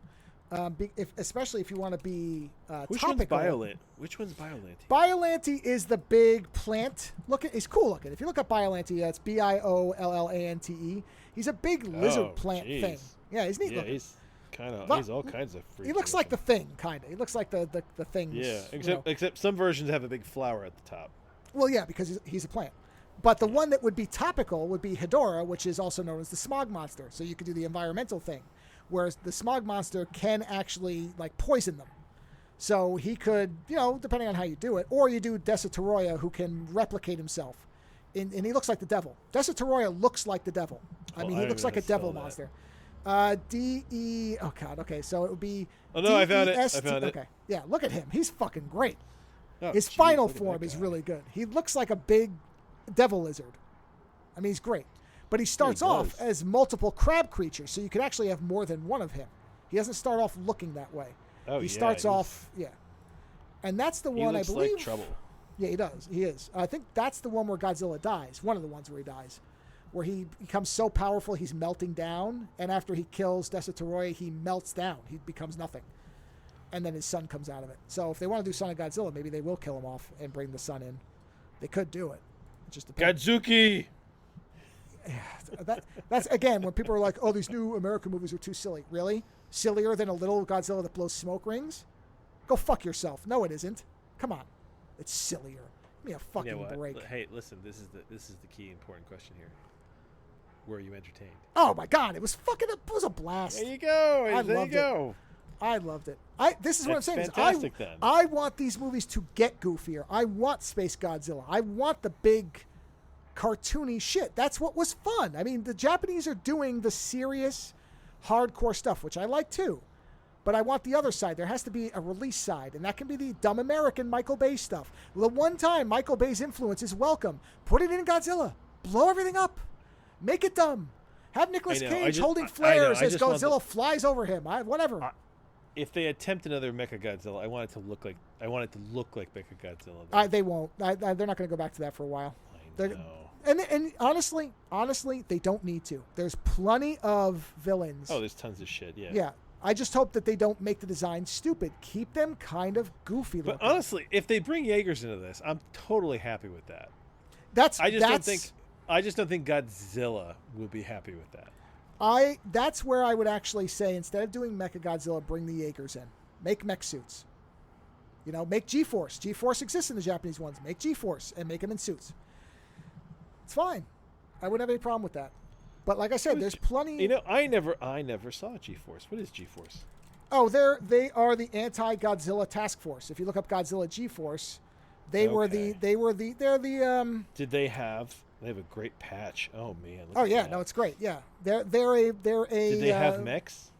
Especially if you want to be topical. Which one's Biollante? Biollante is the big plant. He's cool looking. If you look up Biollante, it's Biollante. He's a big lizard plant thing. Yeah, he's neat looking. He's all kinds of freaky. He looks like the Thing, kind of. He looks like the Thing. Yeah, except some versions have a big flower at the top. Well, yeah, because he's a plant. But the one that would be topical would be Hedorah, which is also known as the smog monster. So you could do the environmental thing, whereas the smog monster can actually like poison them. So he could, depending on how you do it, or you do Desatoroya, who can replicate himself, and he looks like the devil. Desatoroya looks like the devil. I mean, he looks like a devil monster. D-E... Oh, God. Okay, so it would be... Oh, no, I found it. Okay, yeah, look at him. He's fucking great. Oh, His final form is really good. He looks like a big devil lizard. I mean, he's great. But he starts off as multiple crab creatures, so you could actually have more than one of him. He doesn't start off looking that way. He starts off... Yeah. And that's the one, I believe... He looks like trouble. Yeah, he does. He is. I think that's the one where Godzilla dies. One of the ones where he dies. Where he becomes so powerful he's melting down, and after he kills Desatoroya, he melts down. He becomes nothing. And then his son comes out of it. So if they want to do Son of Godzilla, maybe they will kill him off and bring the son in. They could do it. It just depends. Godzuki! That's, again, when people are like, oh, these new American movies are too silly. Really? Sillier than a little Godzilla that blows smoke rings? Go fuck yourself. No, it isn't. Come on. It's sillier. Give me a fucking break. Hey, listen, this is the key important question here. Were you entertained? Oh my God, it was a blast. There you go. There you go. I loved it. This is what I'm saying. Fantastic, then. I want these movies to get goofier. I want Space Godzilla. I want the big cartoony shit. That's what was fun. I mean, the Japanese are doing the serious, hardcore stuff, which I like too. But I want the other side. There has to be a release side, and that can be the dumb American Michael Bay stuff. The one time Michael Bay's influence is welcome. Put it in Godzilla. Blow everything up. Make it dumb. Have Nicolas Cage holding flares as Godzilla flies over him. Whatever. If they attempt another Mechagodzilla, I want it to look like Mechagodzilla. They won't. They're not going to go back to that for a while. I know. And honestly, they don't need to. There's plenty of villains. Oh, there's tons of shit. Yeah. Yeah. I just hope that they don't make the design stupid. Keep them kind of goofy looking. But honestly, if they bring Jaegers into this, I'm totally happy with that. I just don't think Godzilla will be happy with that. That's where I would actually say, instead of doing Mechagodzilla, bring the Jaegers in. Make mech suits. Make G-Force. G-Force exists in the Japanese ones. Make G-Force and make them in suits. It's fine. I wouldn't have any problem with that. But like I said, there's plenty... I never saw G-Force. What is G-Force? Oh, they are the anti-Godzilla task force. If you look up Godzilla G-Force, they're the... Did they have... They have a great patch. Oh man! Oh yeah, no, it's great. Yeah, they're a. Did they have mechs?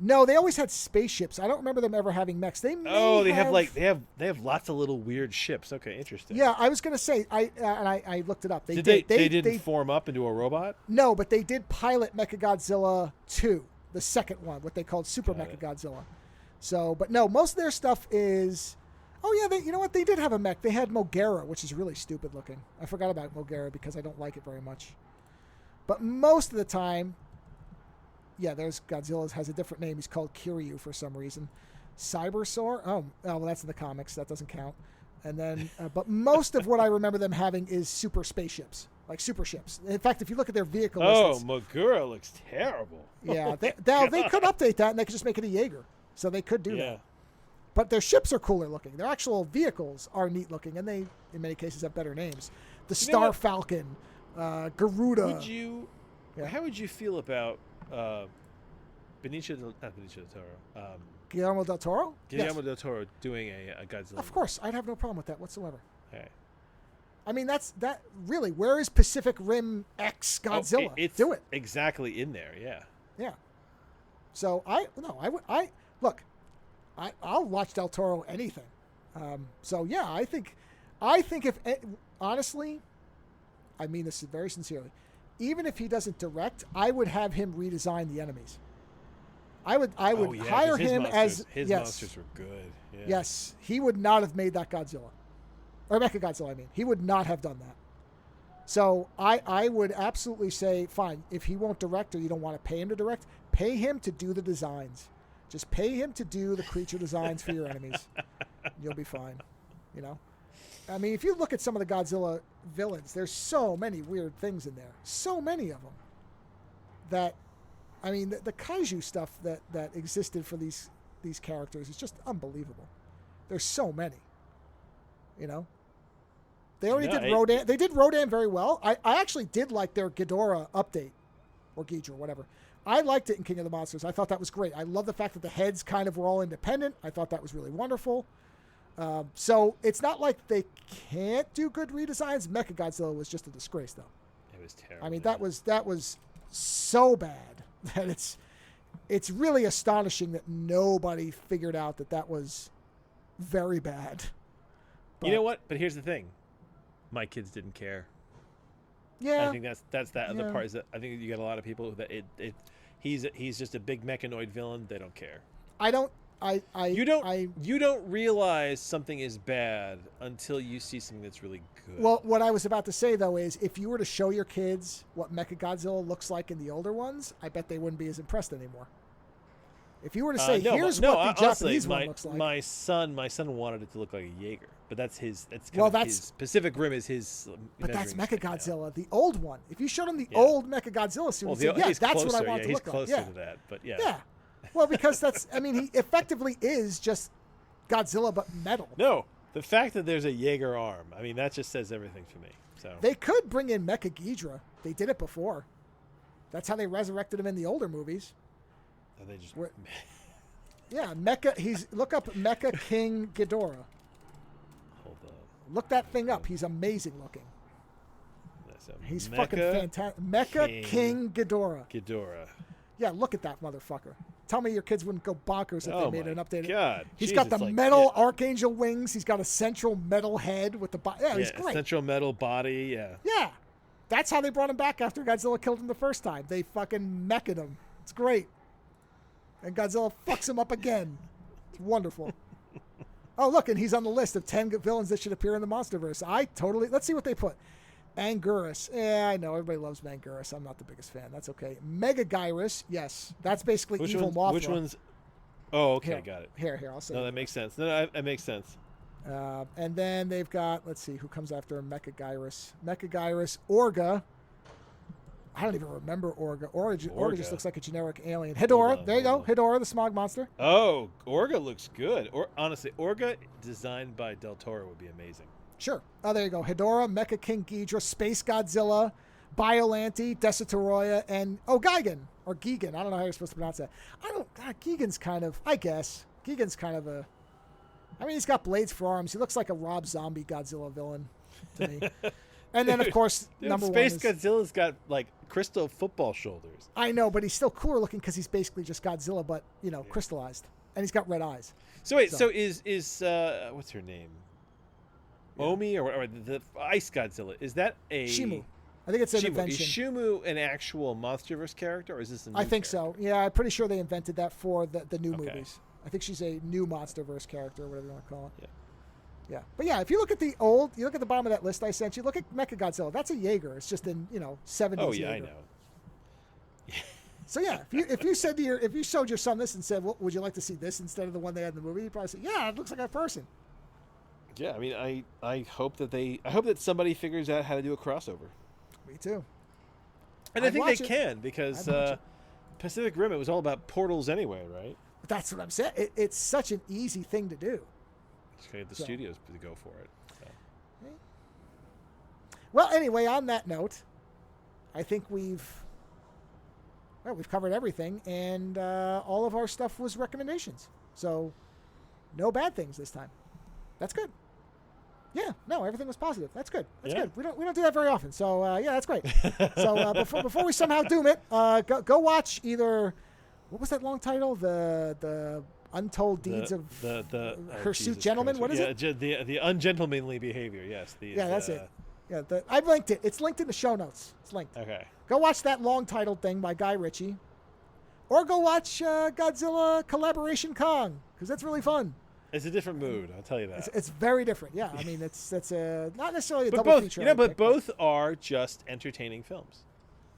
No, they always had spaceships. I don't remember them ever having mechs. They have lots of little weird ships. Okay, interesting. Yeah, I was gonna say I looked it up. They didn't form up into a robot. No, but they did pilot Mechagodzilla 2, the second one, what they called Super Mechagodzilla. So, but no, most of their stuff is. Oh, yeah, you know what? They did have a mech. They had Mogera, which is really stupid looking. I forgot about Mogera because I don't like it very much. But most of the time, yeah, there's Godzilla has a different name. He's called Kiryu for some reason. Cybersaur? Oh, well, that's in the comics. That doesn't count. And then, but most of what I remember them having is super spaceships, like super ships. In fact, if you look at their vehicle lists... Oh, Mogera looks terrible. Yeah, they could update that, and they could just make it a Jaeger. So they could do that. But their ships are cooler looking. Their actual vehicles are neat looking, and they, in many cases, have better names. The Star Falcon, Garuda. How would you feel about Benicio del Toro? Guillermo del Toro? Guillermo del Toro doing a Godzilla. Of course, I'd have no problem with that whatsoever. Okay. I mean, that really. Where is Pacific Rim X Godzilla? Do it exactly in there. Yeah. Yeah. So I'll watch Del Toro anything. So yeah, I think if honestly, I mean this very sincerely, even if he doesn't direct, I would have him redesign the enemies. I would hire him as his monsters were good. Yeah. Yes, he would not have made that Godzilla or Mechagodzilla. I mean, he would not have done that. So I would absolutely say, fine, if he won't direct or you don't want to pay him to direct, pay him to do the designs. Just pay him to do the creature designs for your enemies. You'll be fine. You know? I mean, if you look at some of the Godzilla villains, there's so many weird things in there. So many of them. That, I mean, the kaiju stuff that existed for these characters is just unbelievable. There's so many. You know? They already did Rodan. They did Rodan very well. I actually did like their Ghidorah update. Or Ghidra, whatever. I liked it in King of the Monsters. I thought that was great. I love the fact that the heads kind of were all independent. I thought that was really wonderful. So it's not like they can't do good redesigns. Mechagodzilla was just a disgrace, though. It was terrible. I mean, that was so bad that it's really astonishing that nobody figured out that was very bad. But, you know what? But here's the thing. My kids didn't care. Yeah. I think that's the part is that I think you got a lot of people that he's just a big mechanoid villain. They don't care. You don't realize something is bad until you see something that's really good. Well, what I was about to say though is if you were to show your kids what Mechagodzilla looks like in the older ones, I bet they wouldn't be as impressed anymore. If you were to say, here's what the Japanese one looks like. My son wanted it to look like a Jaeger, but that's his Pacific Rim is his. But that's Mechagodzilla, the old one. If you showed him the old Mechagodzilla suit, he'd say, that's closer, what I want it to he's look like. closer to that, but yeah. Yeah. Well, because he effectively is just Godzilla, but metal. No, the fact that there's a Jaeger arm, I mean, that just says everything for me. So they could bring in Mecha Ghidra. They did it before. That's how they resurrected him in the older movies. And they just yeah, Mecha. Look up Mecha King Ghidorah. Hold up. Look that thing up. He's amazing looking. He's fucking fantastic. Mecha King Ghidorah. Ghidorah. Yeah, look at that motherfucker. Tell me your kids wouldn't go bonkers if they made an updated. God. He's got the metal archangel wings. He's got a central metal head with the body. Yeah, he's great. Central metal body. Yeah. Yeah, that's how they brought him back after Godzilla killed him the first time. They fucking meched him. It's great. And Godzilla fucks him up again. It's wonderful. Oh, look, and he's on the list of 10 villains that should appear in the MonsterVerse. Let's see what they put. Anguirus. Yeah, I know. Everybody loves Anguirus. I'm not the biggest fan. That's okay. Megagyrus. Yes. That's basically evil Mothra. Which one's... Oh, okay. Got it. Here. I'll say. No, that makes sense. That makes sense. And then they've got... Let's see. Who comes after Megagyrus? Orga. I don't even remember Orga. Orga just looks like a generic alien. Hedorah. There you go. Hedorah, the smog monster. Oh, Orga looks good. Honestly, Orga designed by Del Toro would be amazing. Sure. Oh, there you go. Hedorah, Mecha King Ghidra, Space Godzilla, Biollante, Desitoroya, and Gigan. Or Gigan. I don't know how you're supposed to pronounce that. Gigan's kind of... I guess. Gigan's kind of a... I mean, he's got blades for arms. He looks like a Rob Zombie Godzilla villain to me. And then, of course, number one is... Space Godzilla's got, like, crystal football shoulders. I know, but he's still cooler looking because he's basically just Godzilla, but, crystallized. And he's got red eyes. So wait, so is what's her name? Yeah. Omi or the Ice Godzilla, is that a... Shimu. I think it's an invention. Is Shimu an actual MonsterVerse character, or is this a new I think character? so. Yeah, I'm pretty sure they invented that for the new movies. I think she's a new MonsterVerse character, whatever you want to call it. Yeah. Yeah, but yeah, if you look at the bottom of that list I sent you, look at Mechagodzilla. That's a Jaeger. It's just in 70s. Oh yeah, Jaeger. I know. So yeah, if you showed your son this and said, well, would you like to see this instead of the one they had in the movie? He'd probably say, yeah, it looks like a person. Yeah, I mean, I hope that somebody figures out how to do a crossover. Me too. And I think they can because Pacific Rim, it was all about portals anyway, right? But that's what I'm saying. It's such an easy thing to do. Just gotta get the studios to go for it. So. Well, anyway, on that note, I think we've covered everything, and all of our stuff was recommendations. So, no bad things this time. That's good. Yeah, no, everything was positive. That's good. That's good. We don't do that very often. So yeah, that's great. So before we somehow doom it, go watch either what was that long title? The Untold Deeds of the Hirsute Gentleman. What is it? The ungentlemanly behavior. Yes. That's it. Yeah, I've linked it. It's linked in the show notes. It's linked. Okay. Go watch that long titled thing by Guy Ritchie, or go watch Godzilla Collaboration Kong because that's really fun. It's a different mood. I'll tell you that. It's very different. Yeah, I mean, that's not necessarily a but double both, feature. but both are just entertaining films.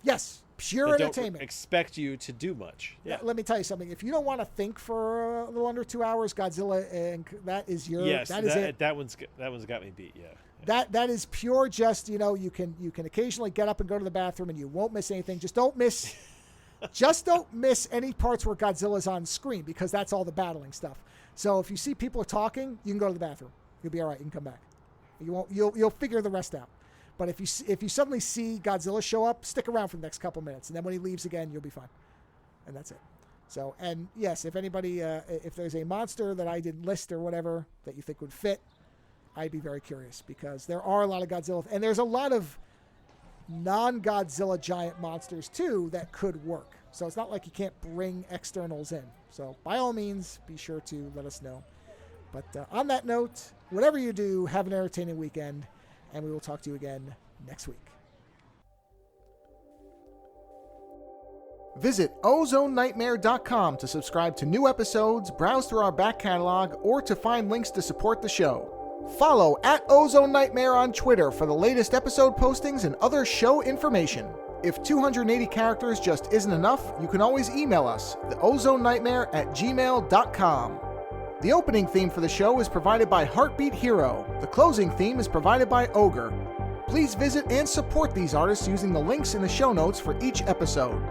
Yes, pure entertainment. Don't expect you to do much. Yeah. Let me tell you something. If you don't want to think for a little under 2 hours, Godzilla, and that is your that is it. That one's got me beat. Yeah. That is pure. Just you can occasionally get up and go to the bathroom, and you won't miss anything. Just don't miss any parts where Godzilla's on screen, because that's all the battling stuff. So if you see people talking, you can go to the bathroom. You'll be all right. You can come back. You'll figure the rest out. But if you suddenly see Godzilla show up, stick around for the next couple minutes, and then when he leaves again, you'll be fine. And that's it. So, and yes, if anybody, if there's a monster that I didn't list or whatever that you think would fit, I'd be very curious, because there are a lot of Godzilla, and there's a lot of non-Godzilla giant monsters too that could work. So it's not like you can't bring externals in. So by all means, be sure to let us know. But on that note, whatever you do, have an entertaining weekend, and we will talk to you again next week. Visit OzoneNightmare.com to subscribe to new episodes, browse through our back catalog, or to find links to support the show. Follow @OzoneNightmare on Twitter for the latest episode postings and other show information. If 280 characters just isn't enough, you can always email us, theozonenightmare@gmail.com. The opening theme for the show is provided by Heartbeat Hero. The closing theme is provided by Ogre. Please visit and support these artists using the links in the show notes for each episode.